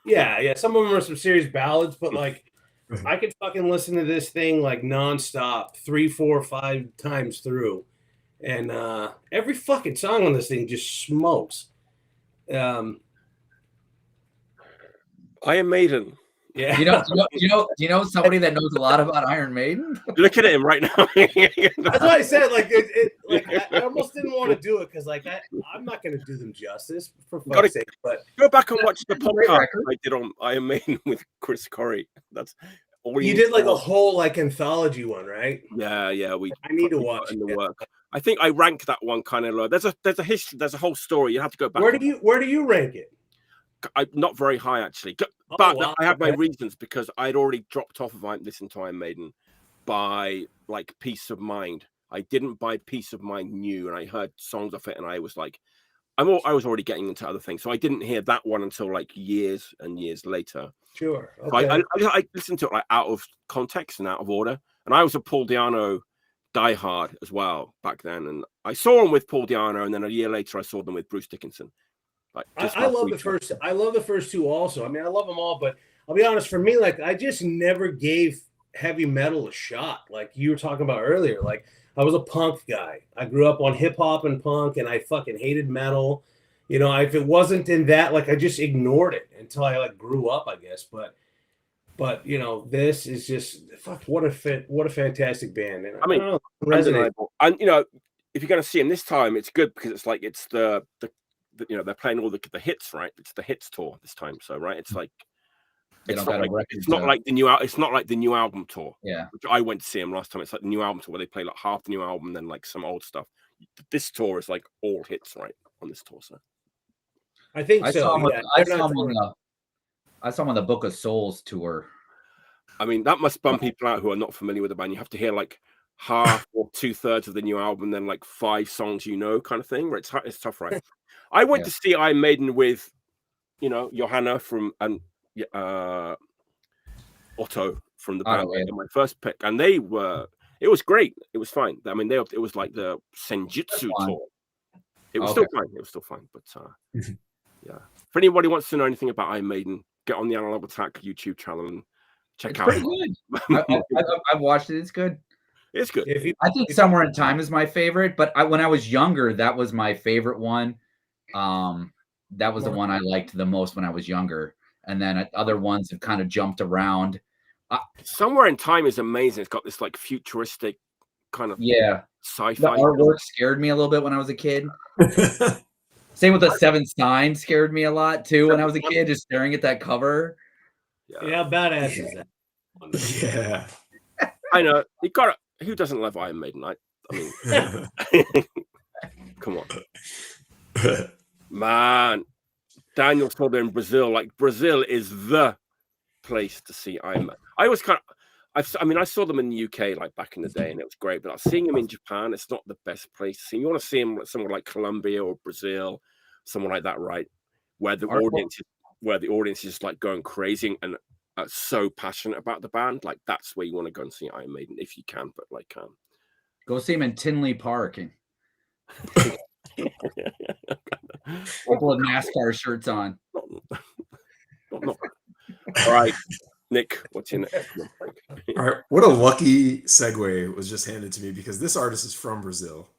D: Yeah, some of them are some serious ballads, but like I could fucking listen to this thing like nonstop, 3, 4, 5 times through. And every fucking song on this thing just smokes.
A: Iron Maiden.
D: Yeah.
B: You know somebody that knows a lot about Iron Maiden?
A: Look at him right now.
D: That's why I said I almost didn't want to do it because I'm not going to do them justice for fuck's sake. But
A: go back and watch the podcast I did on Iron Maiden with Chris Corey. That's all
D: you did like a whole like anthology one, right?
A: Yeah.
D: I need to watch
A: in the work. I think I rank that one kind of low. There's a history. There's a whole story. You have to go back.
D: Where do you rank it?
A: I'm not very high actually, but I have my reasons because I'd already dropped off of listening to Iron Maiden by like Peace of Mind. I didn't buy Peace of Mind new, and I heard songs of it, and I was like, I was already getting into other things, so I didn't hear that one until like years and years later.
D: Sure. Okay.
A: I listened to it like out of context and out of order, and I was a Paul Di'Anno diehard as well back then, and I saw them with Paul Di'Anno, and then a year later I saw them with Bruce Dickinson. Like,
D: I love the first. I love the first 2 also. I mean, I love them all, but I'll be honest. For me, like I just never gave heavy metal a shot. Like you were talking about earlier. Like I was a punk guy. I grew up on hip hop and punk, and I fucking hated metal. If it wasn't in that, like I just ignored it until I like grew up, I guess. But this is just fuck. What a fantastic band. And
A: I mean, undeniable. And if you're going to see them this time, it's good because it's like it's the they're playing all the hits, right? It's the hits tour this time, so right. It's like it's not like the new album tour.
B: Yeah,
A: which I went to see them last time. It's like the new album tour where they play like half the new album, and then like some old stuff. This tour is like all hits, right? On this tour, so
D: I think
B: I saw him on the Book of Souls tour.
A: I mean, that must bum people out who are not familiar with the band. You have to hear like half or 2/3 of the new album, then like 5 songs, kind of thing. Right? It's tough, right? I went to see Iron Maiden with, Johanna from and Otto from the band, my first pick, and it was great. It was fine. I mean, it was like the Senjutsu tour. It was still fine. It was still fine, but yeah. If anybody wants to know anything about Iron Maiden, get on the Analog Attack YouTube channel and check out.
B: Pretty good. I've watched it. It's good.
A: It's good.
B: I think Somewhere in Time is my favorite, but when I was younger, that was my favorite one. That was the one I liked the most when I was younger, and then other ones have kind of jumped around.
A: Somewhere in Time is amazing. It's got this like futuristic kind of sci-fi.
B: The artwork scared me a little bit when I was a kid. Same with the Seven Signs scared me a lot too when I was a kid, just staring at that cover.
D: Yeah, how badass is that?
C: Yeah.
A: I know. You got it. Who doesn't love Iron Maiden? I mean, come on, man. Daniel saw them in Brazil. Like, Brazil is the place to see Iron Maiden. I was I mean, I saw them in the UK like back in the day, and it was great. But seeing them in Japan, it's not the best place to see. You want to see them somewhere like Colombia or Brazil, somewhere like that, right? Where the audience is like going crazy and so passionate about the band. Like, that's where you want to go and see Iron Maiden if you can. But like,
B: go see him in Tinley Park and people with NASCAR shirts on.
A: All right, Nick, what's your next one?
C: All right, what a lucky segue was just handed to me, because this artist is from Brazil.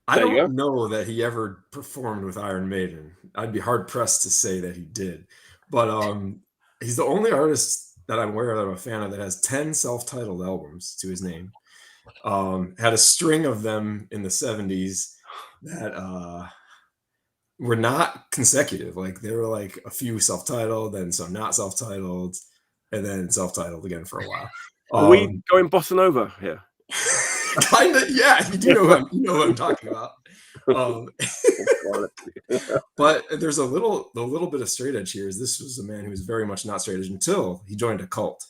C: I don't know that he ever performed with Iron Maiden. I'd be hard pressed to say that he did, but he's the only artist that I'm aware of that I'm a fan of that has 10 self-titled albums to his name. Had a string of them in the 70s that were not consecutive. Like, there were like a few self-titled, then some not self-titled, and then self-titled again for a while.
A: Are we going bossa nova here?
C: Kind of, yeah. You know what I'm talking about. But there's a little bit of straight edge here. Is this was a man who was very much not straight edge until he joined a cult,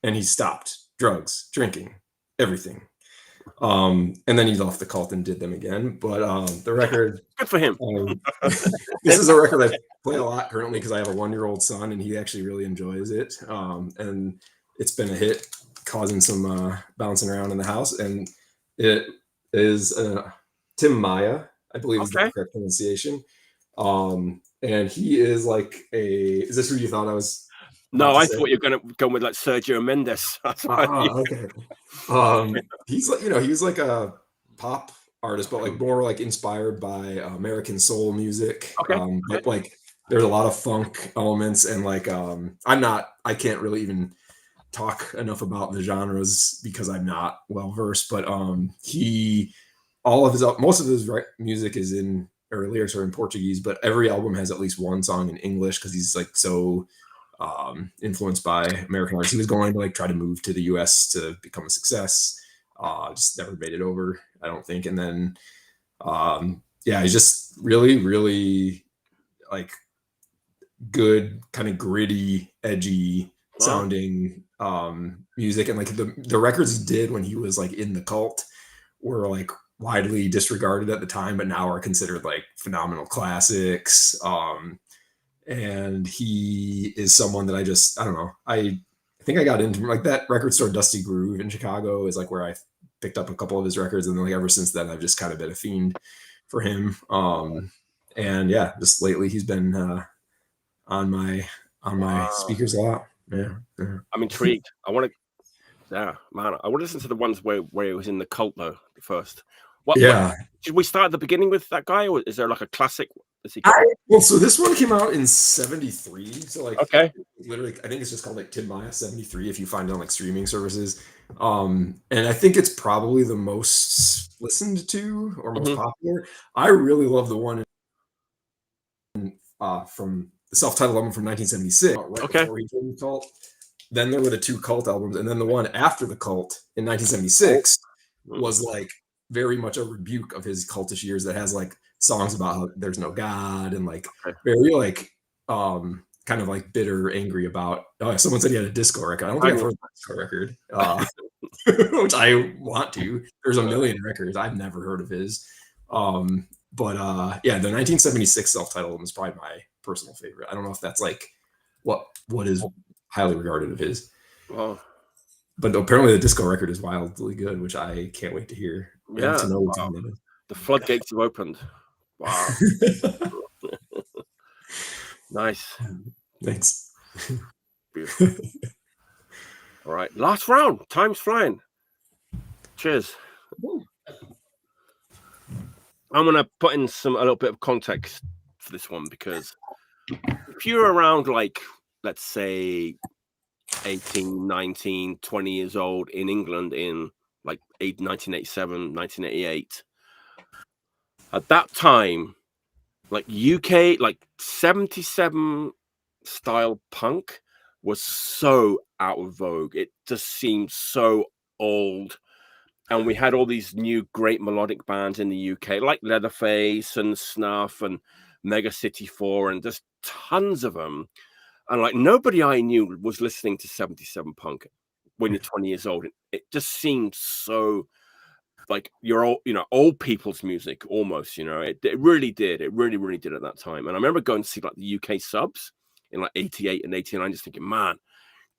C: and he stopped drugs, drinking, everything. And then he left the cult and did them again. But the record,
A: good for him.
C: This is a record I play a lot currently because I have a 1-year-old son, and he actually really enjoys it. And it's been a hit, causing some bouncing around in the house. And it is Tim Maya, I believe is the correct pronunciation. And he is like is this who you thought I was?
A: No, I thought you were going to go with like Sergio Mendes.
C: Okay. He's like, he was like a pop artist, but like more like inspired by American soul music.
A: Okay.
C: But like there's a lot of funk elements, and like I can't really even talk enough about the genres because I'm not well versed. But most of his music is in, or lyrics are in Portuguese, but every album has at least one song in English because he's like so influenced by American artists. He was going to like try to move to the US to become a success, just never made it over, I don't think. And then he's just really, really like good, kind of gritty, edgy sounding music. And like the records he did when he was like in the cult were like widely disregarded at the time, but now are considered like phenomenal classics. And he is someone that I don't know. I think I got into like that record store, Dusty Groove in Chicago, is like where I picked up a couple of his records. And then like ever since then, I've just kind of been a fiend for him. And yeah, just lately he's been on my speakers a lot. Yeah.
A: I'm intrigued. I want to listen to the ones where it was in the cult though first. Should we start at the beginning with that guy, or is there like a classic?
C: So this one came out in 73. So like, literally, I think it's just called like Tim Maya 73 if you find it on like streaming services. And I think it's probably the most listened to or most popular. I really love the one from the self-titled album from 1976. Before he joined the cult. Then there were the 2 cult albums, and then the one after the cult in 1976 was like very much a rebuke of his cultish years, that has like songs about how there's no God, and like very like kind of like bitter, angry about. Someone said he had a disco record. I don't think I've heard a disco record, which I want to. There's a million records I've never heard of his. But the 1976 self-titled album is probably my personal favorite. I don't know if that's like what is highly regarded of his. But apparently the disco record is wildly good, which I can't wait to hear.
A: Yeah,
C: to know what's on it.
A: The floodgates have opened. Wow. Nice.
C: Thanks.
A: Beautiful. All right, last round. Time's flying. Cheers. I'm gonna put in a little bit of context for this one, because if you're around like, let's say 18, 19, 20 years old in England in like 1987, 1988, at that time, like UK, like 77 style punk was so out of vogue. It just seemed so old. And we had all these new great melodic bands in the UK, like Leatherface and Snuff and Mega City 4, and just tons of them. And like nobody I knew was listening to 77 Punk when you're 20 years old. It just seemed so like you're all, old people's music almost, it really did. It really, really did at that time. And I remember going to see like the UK subs in like 88 and 89, just thinking, man,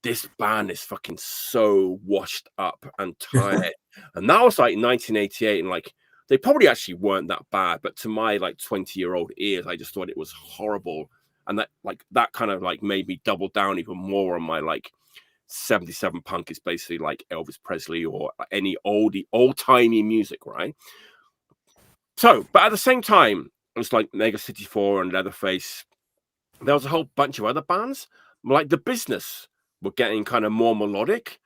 A: this band is fucking so washed up and tired. And that was like 1988, and like they probably actually weren't that bad, but to my like 20-year-old ears, I just thought it was horrible. And that kind of like made me double down even more on my like 77 Punk is basically like Elvis Presley or any old-timey music, right? So, but at the same time, it was like Mega City 4 and Leatherface. There was a whole bunch of other bands, like The Business were getting kind of more melodic.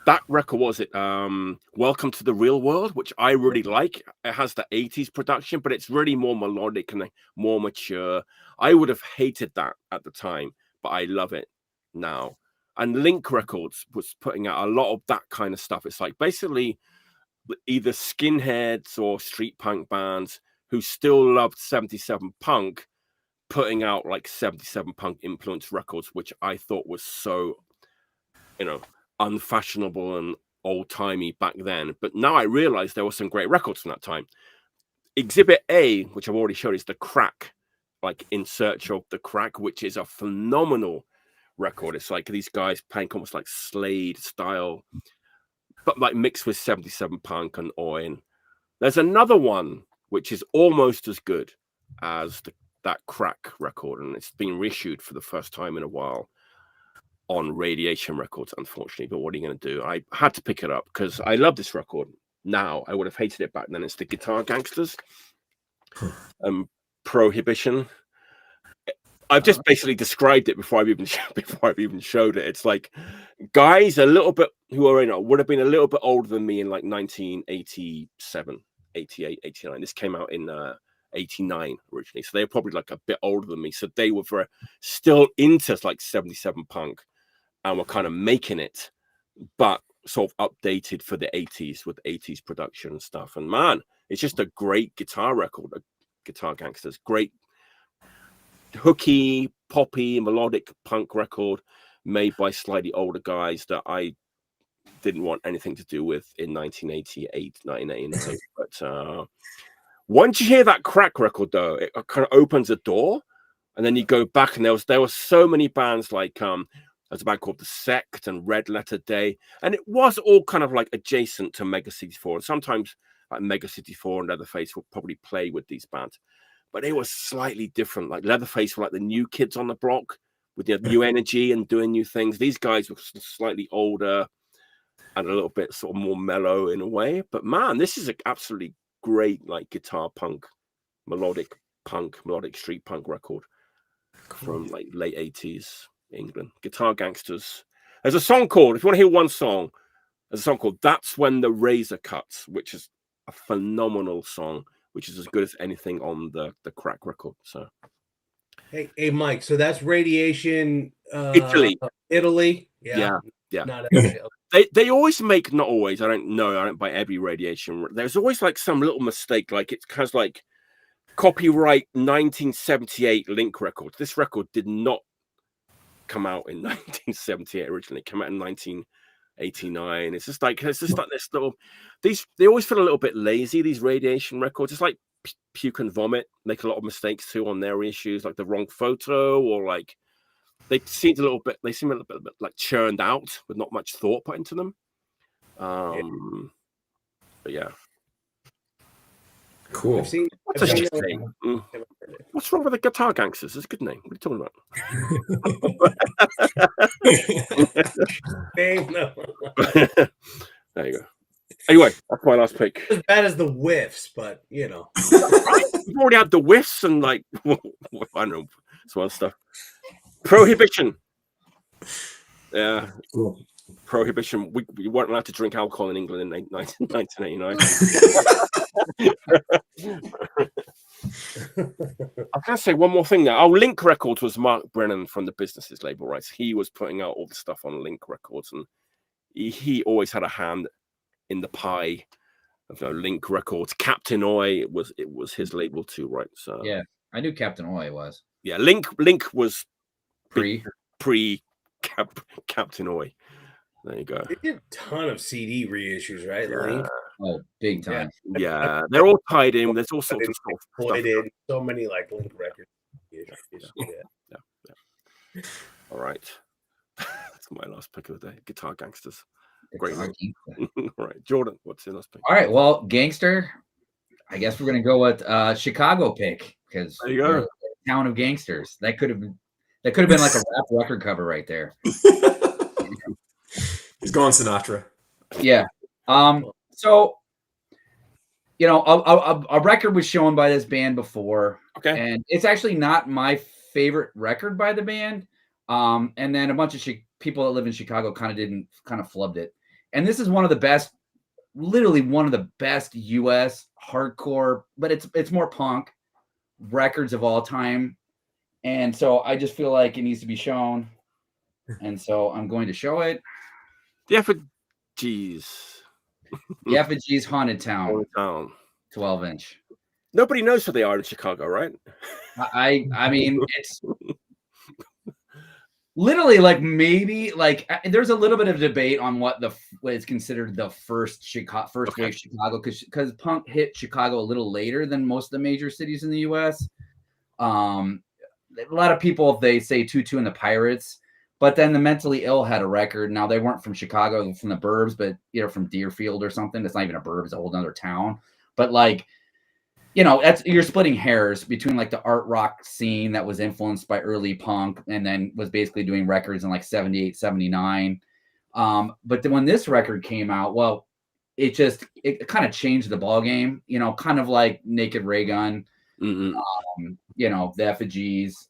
A: That record, was it Welcome to the Real World, which I really like. It has the 80s production, but it's really more melodic and more mature. I would have hated that at the time, but I love it now. And Link Records was putting out a lot of that kind of stuff. It's like basically either skinheads or street punk bands who still loved 77 Punk putting out like 77 Punk influenced records, which I thought was so, unfashionable and old-timey back then. But now I realize there were some great records from that time. Exhibit A, which I've already showed, is The Crack, like In Search of the Crack, which is a phenomenal record. It's like these guys playing almost like Slade style, but like mixed with 77 Punk and Oin. There's another one which is almost as good as that Crack record, and it's been reissued for the first time in a while on Radiation Records, unfortunately. But what are you going to do? I had to pick it up because I love this record. Now I would have hated it back then. It's the Guitar Gangsters, Prohibition. I've just basically described it before I've even showed it. It's like guys a little bit who are would have been a little bit older than me in like 1987, 88, 89. This came out in 89 originally, so they were probably like a bit older than me. So they were still into like 77 Punk and were kind of making it, but sort of updated for the 80s with 80s production and stuff. And man, it's just a great guitar record. Guitar Gangsters, great hooky, poppy, melodic punk record made by slightly older guys that I didn't want anything to do with in 1988, 1989. But once you hear that Crack record, though, it kind of opens a door, and then you go back, and there were so many bands like there's a band called The Sect and Red Letter Day, and it was all kind of like adjacent to Mega City 4. And sometimes like Mega City 4 and Leatherface will probably play with these bands, but they were slightly different. Like Leatherface were like the new kids on the block with their new energy and doing new things. These guys were slightly older and a little bit sort of more mellow in a way. But man, this is an absolutely great like guitar punk, melodic street punk record from like late 80s England. Guitar Gangsters. There's a song called, if you want to hear one song, there's a song called That's When the Razor Cuts, which is a phenomenal song, which is as good as anything on the Crack record. So
D: hey Mike, so that's Radiation
A: Italy. Yeah.
D: Not
A: they always make, not always, I don't buy every Radiation. There's always like some little mistake, like it has like copyright 1978 Link Records. This record did not come out in 1978 originally. It came out in 1989. It's just like this little, they always feel a little bit lazy, these Radiation records. It's like Puke and Vomit make a lot of mistakes too on their issues, like the wrong photo, or like they seem a little bit like churned out with not much thought put into them. But yeah,
C: cool.
A: What's a shit name? What's wrong with the Guitar Gangsters? It's a good name. What are you talking about? There you go. Anyway, that's my last pick.
D: As bad as the Whiffs, but
A: We've already had the Whiffs and like I don't know, some other stuff. Prohibition. Yeah.
C: Cool.
A: Prohibition. We weren't allowed to drink alcohol in England in 1989. I was going to say one more thing there. Oh, Link Records was Mark Brennan from the Businesses label, right? So he was putting out all the stuff on Link Records, and he always had a hand in the pie of Link Records. Captain Oi it was his label too, right? So
B: yeah, I knew Captain Oi was.
A: Yeah, Link was pre Captain Oi. There you go.
D: They did a ton of CD reissues, right? Link?
B: Oh, big time.
A: Yeah, they're all tied in. There's all sorts of stuff.
D: So many like Link records.
A: Yeah. All right. That's my last pick of the day. Guitar Gangsters. Great. All right, Jordan, what's your last pick?
B: All right, well, Gangster. I guess we're gonna go with Chicago pick because
A: there you go.
B: Town of Gangsters. That could have been like a rap record cover right there.
C: He's going Sinatra.
B: Yeah. So, you know, a record was shown by this band before.
A: Okay.
B: And it's actually not my favorite record by the band. And then a bunch of people that live in Chicago kind of flubbed it. And this is literally one of the best US hardcore, but it's more punk records of all time. And so I just feel like it needs to be shown. And so I'm going to show it.
A: The Effigies.
B: The Effigies Haunted Town.
A: Haunted Town.
B: 12-inch.
A: Nobody knows who they are in Chicago, right?
B: I mean, it's literally like maybe like there's a little bit of debate on what is considered the first wave Chicago because punk hit Chicago a little later than most of the major cities in the US. A lot of people, they say Tutu and the Pirates, but then the Mentally Ill had a record. Now they weren't from Chicago, from the burbs, but from Deerfield or something. It's not even a burb, it's a whole other town. But like, you're splitting hairs between like the art rock scene that was influenced by early punk and then was basically doing records in like 78, 79. But then when this record came out, well, it kind of changed the ball game, kind of like Naked Ray Gun, the Effigies.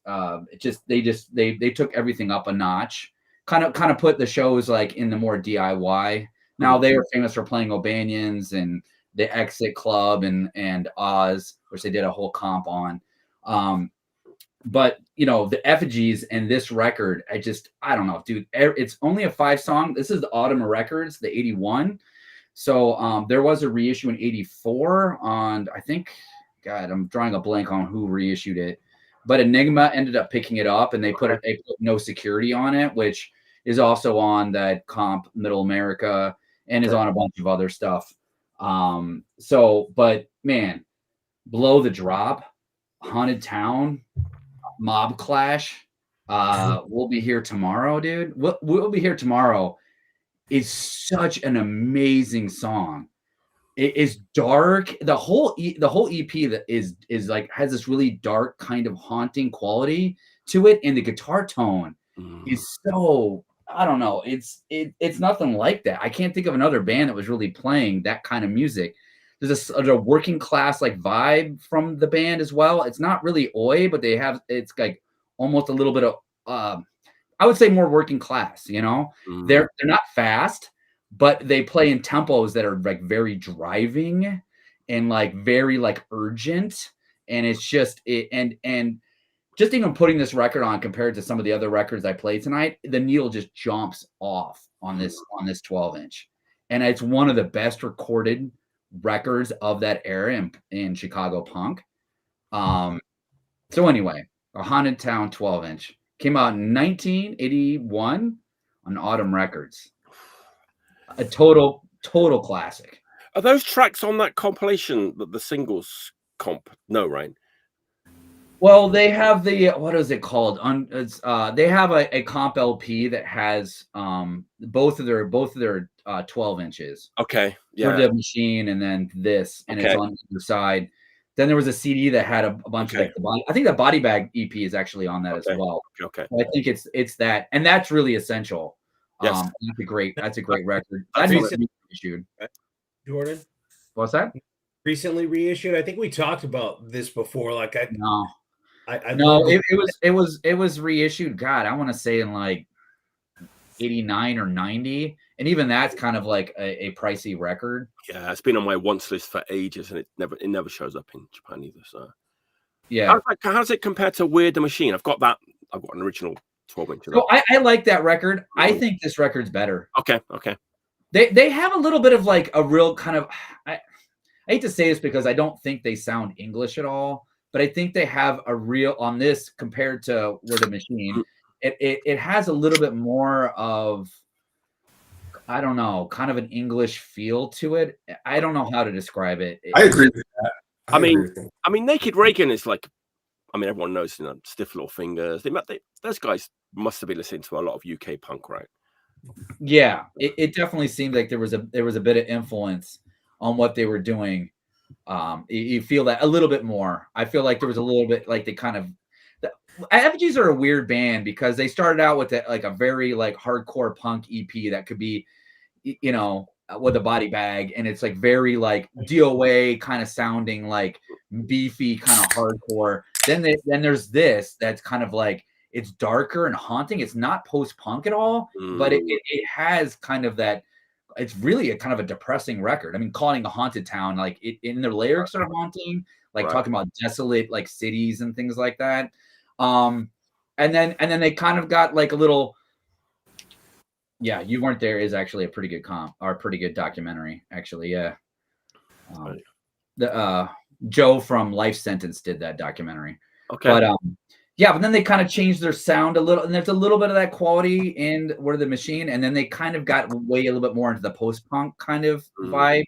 B: They took everything up a notch, kind of put the shows like in the more DIY. Now they were famous for playing O'Banions and the Exit Club and Oz, which they did a whole comp on. But the Effigies and this record, I don't know, dude. It's only a 5-song. This is the Autumn of Records, the 81. So there was a reissue in 84 on, I think, God, I'm drawing a blank on who reissued it. But Enigma ended up picking it up, and they put No Security on it, which is also on that comp Middle America and is on a bunch of other stuff. But man, Below the Drop, Haunted Town, Mob Clash, We'll Be Here Tomorrow, dude. We'll Be Here Tomorrow is such an amazing song. It is dark. The whole EP that is like has this really dark kind of haunting quality to it, and the guitar tone is so, I don't know. It's nothing like that. I can't think of another band that was really playing that kind of music. There's a working class like vibe from the band as well. It's not really oi, but it's like almost a little bit of I would say more working class. They're not fast, but they play in tempos that are like very driving and like very like urgent. And it's just and just even putting this record on compared to some of the other records I played tonight, the needle just jumps off on this 12-inch. And it's one of the best recorded records of that era in Chicago punk. So anyway, a Haunted Town 12-inch came out in 1981 on Autumn Records. A total classic.
A: Are those tracks on that compilation, the singles comp? No, right?
B: Well, they have what is it called? They have a comp LP that has both of their 12 inches.
A: Okay, yeah.
B: The Machine, and then this, and it's on either side. Then there was a CD that had a bunch of like I think the Body Bag EP is actually on that as well.
A: Okay,
B: so I think it's that, and that's really essential.
A: Yes.
B: That's a great record.
D: That's
B: reissued.
D: Jordan,
B: what's that?
D: Recently reissued. I think we talked about this before. Like
B: it was reissued. God, I want to say in like 89 or 90, and even that's kind of like a pricey record.
A: Yeah, it's been on my wants list for ages, and it never shows up in Japan either. So
B: Yeah.
A: How's it compared to Weird the Machine? I've got an original 12-inch.
B: So I like that record. I think this record's better.
A: Okay.
B: They have a little bit of like a real kind of. I hate to say this because I don't think they sound English at all, but I think they have a real on this compared to Weird the Machine. It has a little bit more of, I don't know, kind of an English feel to it. I don't know how to describe it.
C: I agree with that.
A: I mean, Naked Reagan is like, I mean, everyone knows, Stiff Little Fingers. Those guys must have been listening to a lot of UK punk, right?
B: Yeah, it definitely seemed like there was a bit of influence on what they were doing. You feel that a little bit more. I feel like there was a little bit like they kind of. Effigies are a weird band because they started out with like a very like hardcore punk EP that could be, with a body bag, and it's like very like DOA kind of sounding like beefy kind of hardcore. Then there's this that's kind of like it's darker and haunting. It's not post-punk at all, but it has kind of that. It's really a kind of a depressing record. I mean, calling a haunted town, like in their lyrics are haunting, like talking about desolate like cities and things like that. And then they kind of got like a little. Yeah, You Weren't There is actually a pretty good pretty good documentary, actually. Yeah. The Joe from Life Sentence did that documentary.
A: Okay.
B: But but then they kind of changed their sound a little, and there's a little bit of that quality in Weird the Machine, and then they kind of got way a little bit more into the post-punk kind of vibe.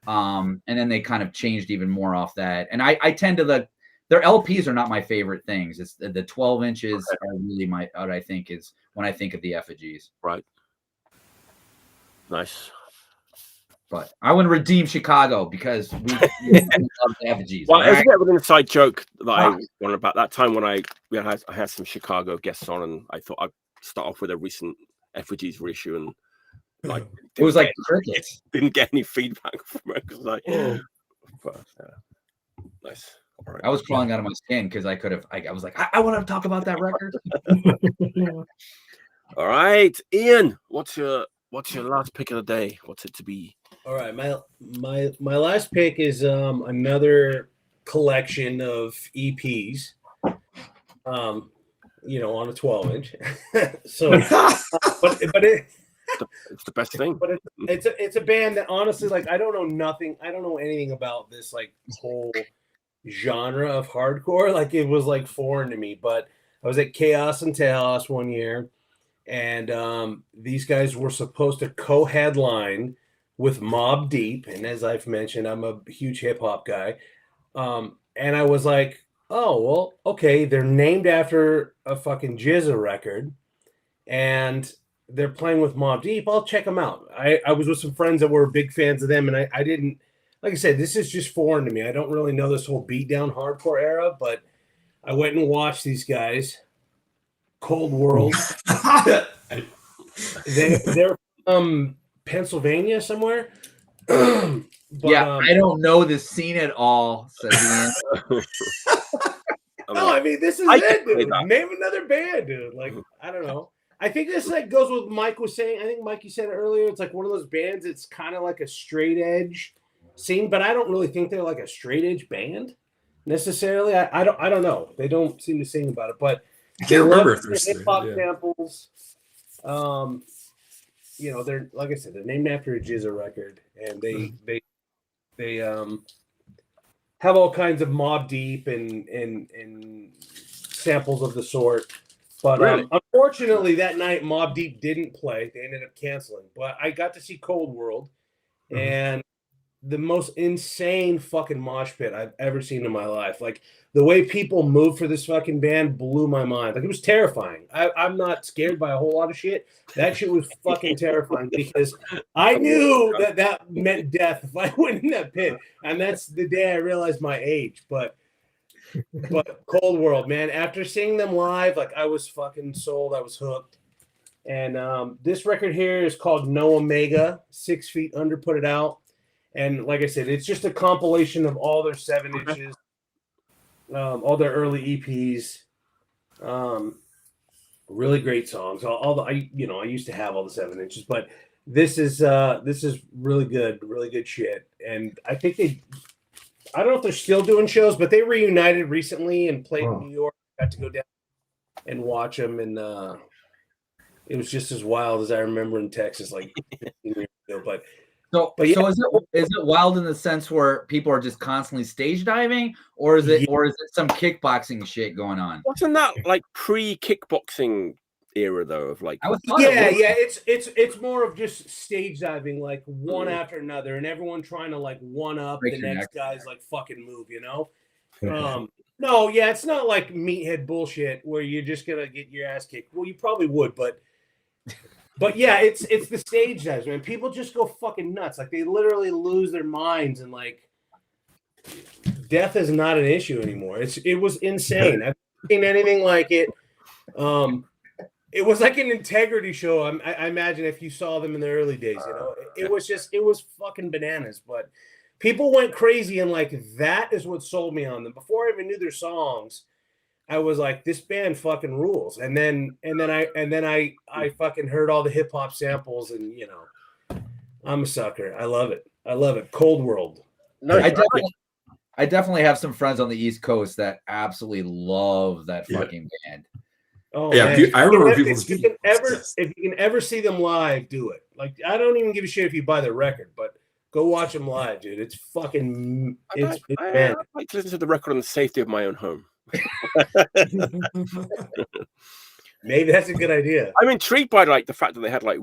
B: And then they kind of changed even more off that. And I tend to their LPs are not my favorite things. It's the 12 inches are really what I think is when I think of the effigies.
A: Right. Nice.
B: But I want to redeem Chicago because we love the effigies.
A: Well, it's a bit of an inside joke that I wondered about that time when I had some Chicago guests on, and I thought I'd start off with a recent effigies reissue, and like
B: it was like crickets.
A: Didn't get any feedback from it because nice. All right.
B: I was crawling out of my skin because I could have. I was like, I want to talk about that record.
A: All right, Ian, what's your last pick of the day? What's it to be?
D: All right, my last pick is another collection of EPs, on a 12-inch. So, but
A: it's the best thing.
D: But it's a band that honestly, like, I don't know nothing. I don't know anything about this like whole genre of hardcore. Like, it was like foreign to me. But I was at Chaos and Teos one year, and these guys were supposed to co-headline with Mobb Deep, and as I've mentioned, I'm a huge hip hop guy, and I was like, oh well, okay, they're named after a fucking Jizza record, and they're playing with Mobb Deep. I'll check them out. I was with some friends that were big fans of them, and I didn't, like I said, this is just foreign to me. I don't really know this whole beatdown hardcore era, but I went and watched these guys. Cold World. They're from Pennsylvania somewhere.
B: But, I don't know the scene at all. Says
D: No, I mean, this is it, dude. Name another band, dude. Like, I don't know. I think this like goes with what Mike was saying. I think Mikey said it earlier. It's like one of those bands. It's kind of like a straight edge scene, but I don't really think they're like a straight edge band necessarily. I don't know. They don't seem to sing about it, but
C: I can't remember if
D: there's hip hop samples. They're, like I said, they're named after a Jizza record, and they have all kinds of Mobb Deep and samples of the sort. But
A: really?
D: Unfortunately, that night Mobb Deep didn't play. They ended up canceling. But I got to see Cold World, and the most insane fucking mosh pit I've ever seen in my life. Like, the way people moved for this fucking band blew my mind. Like, it was terrifying. I'm not scared by a whole lot of shit. That shit was fucking terrifying because I knew that meant death if I went in that pit. And that's the day I realized my age. But Cold World, man, after seeing them live, like, I was fucking sold. I was hooked. And this record here is called No Omega. 6 Feet Under put it out. And like I said, it's just a compilation of all their 7 inches, all their early EPs, really great songs. I used to have all the 7 inches, but this is really good shit. And I think I don't know if they're still doing shows, but they reunited recently and played in New York. Got to go down and watch them, and it was just as wild as I remember in Texas, like 15 years ago. But yeah.
B: So is it wild in the sense where people are just constantly stage diving, or is it some kickboxing shit going on?
A: Wasn't that like pre-kickboxing era though? Of like,
D: it's more of just stage diving, like one after another, and everyone trying to like one up the next guy's like fucking move, you know? No, yeah, it's not like meathead bullshit where you're just gonna get your ass kicked. Well, you probably would, but yeah, it's the stage dives, man. People just go fucking nuts. Like they literally lose their minds, and like death is not an issue anymore. It was insane. I've seen anything like it. It was like an integrity show. I imagine if you saw them in the early days, you know, it was fucking bananas. But people went crazy, and like that is what sold me on them. Before I even knew their songs, I was like, this band fucking rules. And then I fucking heard all the hip hop samples, and you know, I'm a sucker. I love it. Cold World.
B: No, I definitely have some friends on the East Coast that absolutely love that fucking band.
C: Oh yeah, man. I remember people.
D: If you can ever see them live, do it. Like I don't even give a shit if you buy the record, but go watch them live, dude. It's fucking.
A: I like to listen to the record on the safety of my own home.
D: Maybe that's a good idea.
A: I'm intrigued by like the fact that they had like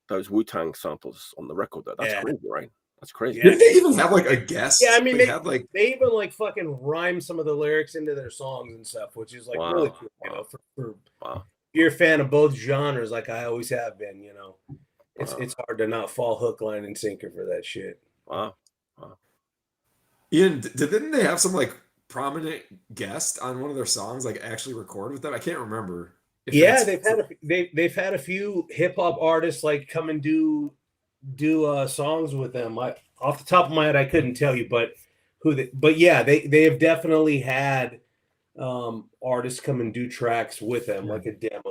A: those Wu-Tang samples on the record. That's crazy, right? That's crazy.
C: Yeah. Did they even have like a guest?
D: Yeah, I mean, they even like fucking rhyme some of the lyrics into their songs and stuff, which is like really cool. You know, for if you're a fan of both genres, like I always have been. You know, it's hard to not fall hook, line, and sinker for that shit.
A: Wow.
C: Ian, didn't they have some like prominent guest on one of their songs, like actually record with them? I can't remember.
D: Yeah, they've had a few hip hop artists like come and do songs with them. Off the top of my head, I couldn't tell you, but yeah, they have definitely had artists come and do tracks with them, like a demo.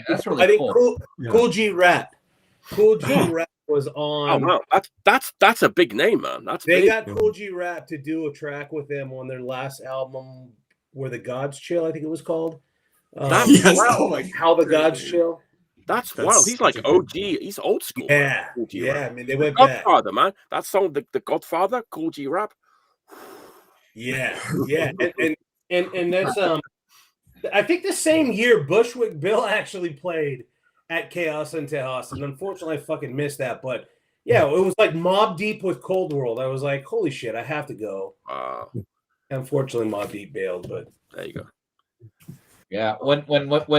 B: That's really cool.
D: Cool G Rap was on.
A: Oh wow, that's a big name, man.
D: They got Cool G Rap to do a track with them on their last album, Where the Gods Chill, I think it was called. How the Gods Chill.
A: That's wild. He's like OG. He's old school.
D: Yeah, I mean they went back.
A: Godfather, man. That song, the Godfather, Cool G Rap.
D: Yeah, and that's I think the same year Bushwick Bill actually played at Chaos and Tejas, and unfortunately I fucking missed that. But yeah, it was like Mobb Deep with Cold World. I was like, holy shit, I have to go. Unfortunately, Mobb Deep bailed, but
A: there you go.
B: Yeah, when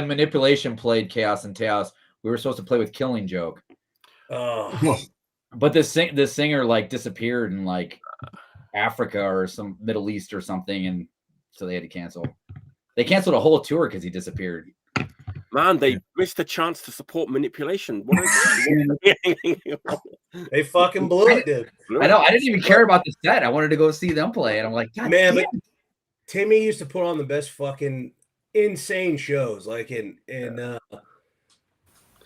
B: Manipulation played Chaos and Tejas, we were supposed to play with Killing Joke. But this singer like disappeared in like Africa or some Middle East or something, and so they had to cancel. They canceled a whole tour because he disappeared.
A: Man, they missed a chance to support Manipulation.
D: They fucking blew it, dude.
B: I know. I didn't even care about the set. I wanted to go see them play, and I'm like, God
D: man,
B: damn.
D: but Timmy used to put on the best fucking insane shows. Like that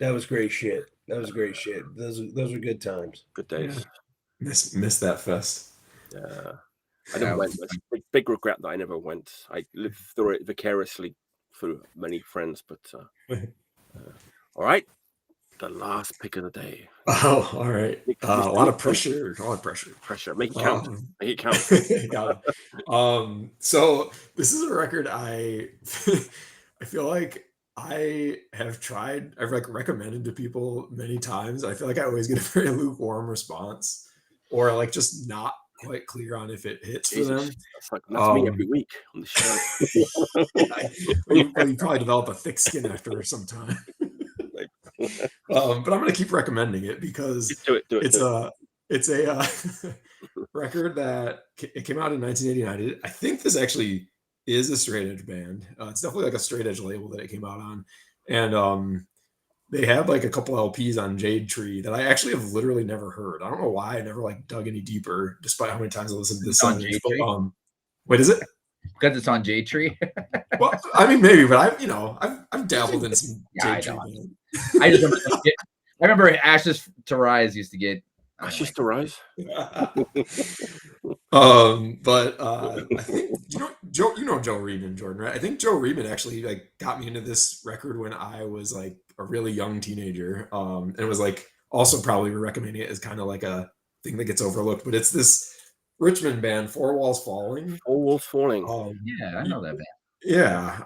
D: was great shit. Those were good times.
A: Good days.
C: Yeah. Miss that fest.
A: Yeah. I never went. It's a big regret that I never went. I lived through it vicariously through many friends, but all right. The last pick of the day.
C: Oh, all right. A lot of pressure.
A: Pressure. Make it count. Make it count.
C: Got it. So this is a record I feel like I have tried. I've like recommended to people many times. I feel like I always get a very lukewarm response, or like just not quite clear on if it hits for them.
A: That's me every week on the show.
C: you probably develop a thick skin after some time. But I'm going to keep recommending it because it's a record that it came out in 1989. I think this actually is a straight edge band. It's definitely like a straight edge label that it came out on, and they had like a couple LPs on Jade Tree that I actually have literally never heard. I don't know why I never like dug any deeper, despite how many times I listened to this song. Wait, is it?
B: Because it's on Jade Tree.
C: Well, I mean, maybe, but I've dabbled in some Jade Tree.
B: I remember Ashes to Rise used to get
A: Ashes to rise.
C: But I think Joe Reedman, Jordan, right? I think Joe Reedman actually like got me into this record when I was like a really young teenager. And it was like also probably recommending it as kind of like a thing that gets overlooked, but it's this Richmond band, Four Walls Falling.
A: Four Walls Falling.
B: Yeah, I know that band.
C: Yeah.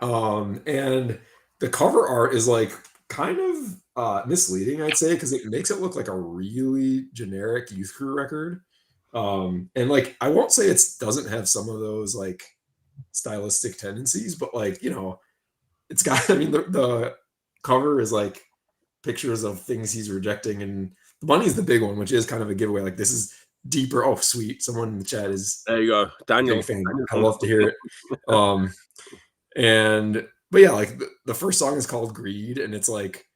C: And the cover art is like kind of misleading, I'd say, because it makes it look like a really generic Youth Crew record. And like I won't say it doesn't have some of those like stylistic tendencies, but like, you know, it's got, I mean, the cover is like pictures of things he's rejecting, and the money's the big one, which is kind of a giveaway. Like this is deeper. Oh, sweet. Someone in the chat is
A: there you go, Daniel.
C: Fan. I love to hear it. But yeah, like the first song is called Greed, and it's like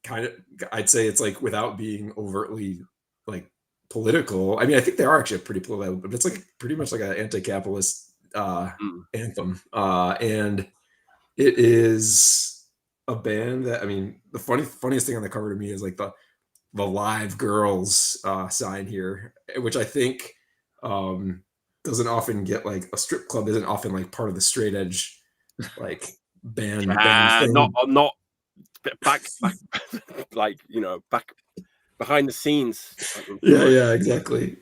C: kind of, I'd say it's like without being overtly like political. I mean, I think they are actually pretty political, but it's like pretty much like an anti-capitalist anthem. And it is a band that, I mean, the funniest thing on the cover to me is like the live girls sign here, which I think doesn't often get, like, a strip club isn't often like part of the straight edge like band thing.
A: not back like, you know, back behind the scenes.
C: Yeah, exactly.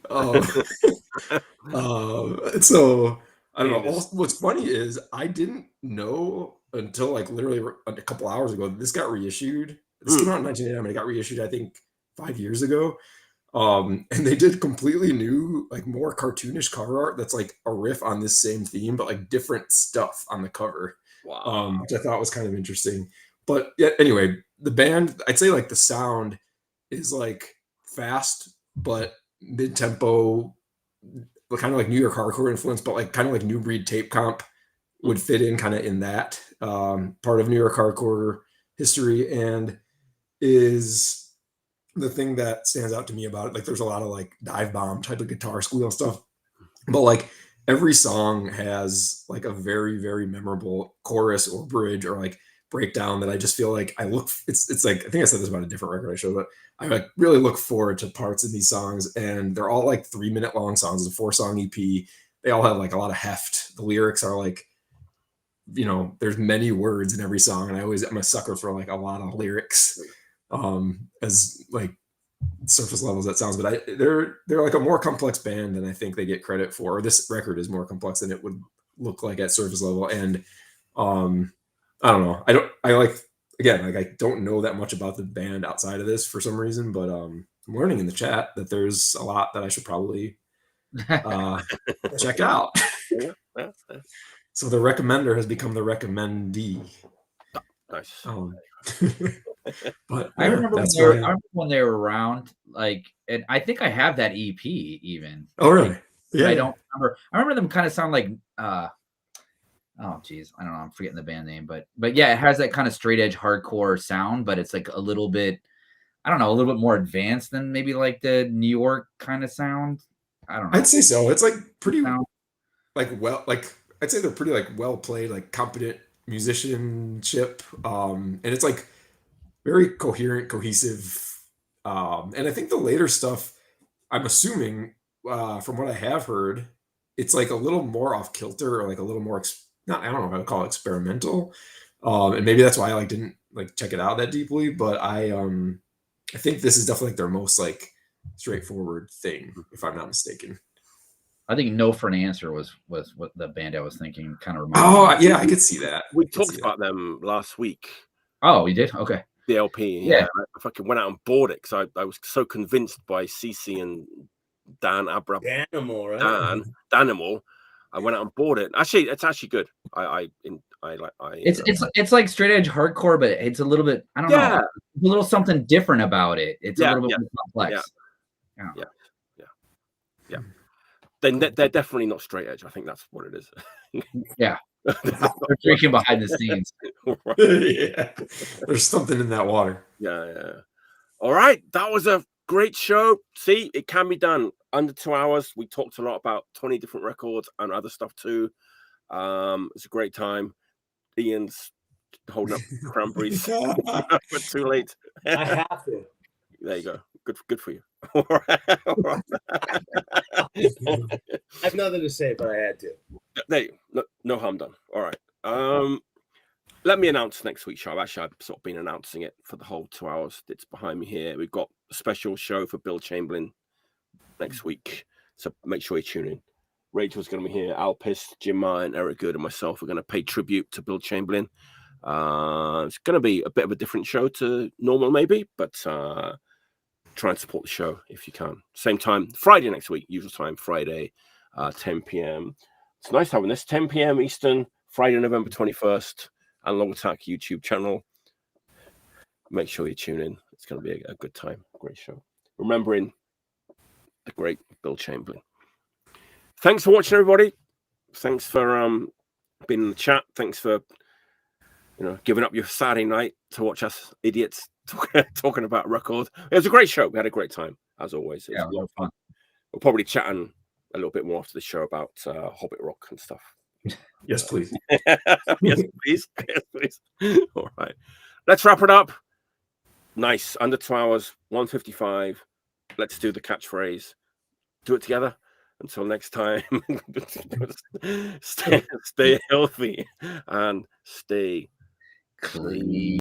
C: So I don't know. What's funny is I didn't know until like literally a couple hours ago that this got reissued. This came out in 1989, but it got reissued I think 5 years ago. And they did completely new, like more cartoonish cover art that's like a riff on this same theme, but like different stuff on the cover.
A: Wow.
C: Which I thought was kind of interesting. But yeah, anyway, the band, I'd say like the sound is like fast but mid-tempo, kind of like New York hardcore influence, but like kind of like New Breed Tape Comp would fit in kind of in that part of New York hardcore history, and is the thing that stands out to me about it. Like there's a lot of like dive bomb type of guitar squeal stuff, but like every song has like a very, very memorable chorus or bridge or like breakdown that I just feel like it's like, I think I said this about a different record I showed, but I like really look forward to parts in these songs, and they're all like 3-minute long songs. It's a 4-song EP. They all have like a lot of heft. The lyrics are like, you know, there's many words in every song, and I'm a sucker for like a lot of lyrics. As like surface levels that sounds, but they're like a more complex band than I think they get credit for. Or this record is more complex than it would look like at surface level. And I don't know. I don't know that much about the band outside of this for some reason, but I'm learning in the chat that there's a lot that I should probably check out. So the recommender has become the recommendee.
A: Nice.
C: But
B: I remember when they were around, like, and I think I have that EP even.
C: Oh, really? Yeah.
B: I don't remember. I remember them kind of sound like oh geez, I don't know, I'm forgetting the band name, but yeah, it has that kind of straight edge hardcore sound, but it's like a little bit, I don't know, a little bit more advanced than maybe like the New York kind of sound. I don't know.
C: I'd say so. It's like pretty I'd say they're pretty like well played, like competent musicianship. And it's like very coherent, cohesive. And I think the later stuff, I'm assuming from what I have heard, it's like a little more off kilter, or like a little more I don't know if I would call it experimental. And maybe that's why I like didn't like check it out that deeply, but I think this is definitely like their most like straightforward thing, if I'm not mistaken.
B: I think No for an Answer was what the band I was thinking kind of
C: reminded me. Yeah, I could see that.
A: We talked about them last week.
B: Oh, we did? Okay.
A: The LP. Yeah. I fucking went out and bought it because I was so convinced by CC and Dan Abraham.
D: Danimal, right?
A: Danimal. I went out and bought it. Actually, it's actually good.
B: It's like straight edge hardcore, but it's a little bit, I don't know, a little something different about it. It's a little bit more complex.
A: Yeah. They're definitely not straight edge. I think that's what it is.
B: Yeah. They're drinking behind the scenes.
C: Yeah. There's something in that water.
A: Yeah. All right. That was a great show. See, it can be done under 2 hours. We talked a lot about 20 different records and other stuff too. It's a great time. Ian's holding up cranberries, but too late.
D: I have to.
A: There you go. Good for you. All right.
D: I have nothing to say, but I had to.
A: There you go. No harm done. All right. Let me announce next week's show. Actually, I've sort of been announcing it for the whole 2 hours that's behind me here. We've got a special show for Bill Chamberlain next week, so make sure you tune in. Rachel's going to be here. Alpist, Jim Martin, Eric Good, and myself are going to pay tribute to Bill Chamberlain. It's going to be a bit of a different show to normal, maybe, but try and support the show if you can. Same time, Friday next week, usual time, Friday, 10 p.m. It's nice having this 10 p.m. Eastern, Friday, November 21st, and Long Attack YouTube channel. Make sure you tune in. It's going to be a good time. Great show. Remembering the great Bill Chamberlain. Thanks for watching, everybody. Thanks for being in the chat. Thanks for giving up your Saturday night to watch us idiots talking about record. It was a great show. We had a great time, as always. It was a lot of fun. We'll probably chat a little bit more after the show about Hobbit Rock and stuff.
C: Yes, please.
A: Yes, please. Yes, please. All right. Let's wrap it up. Nice. Under 2 hours, 1:55. Let's do the catchphrase. Do it together. Until next time, stay healthy and stay clean.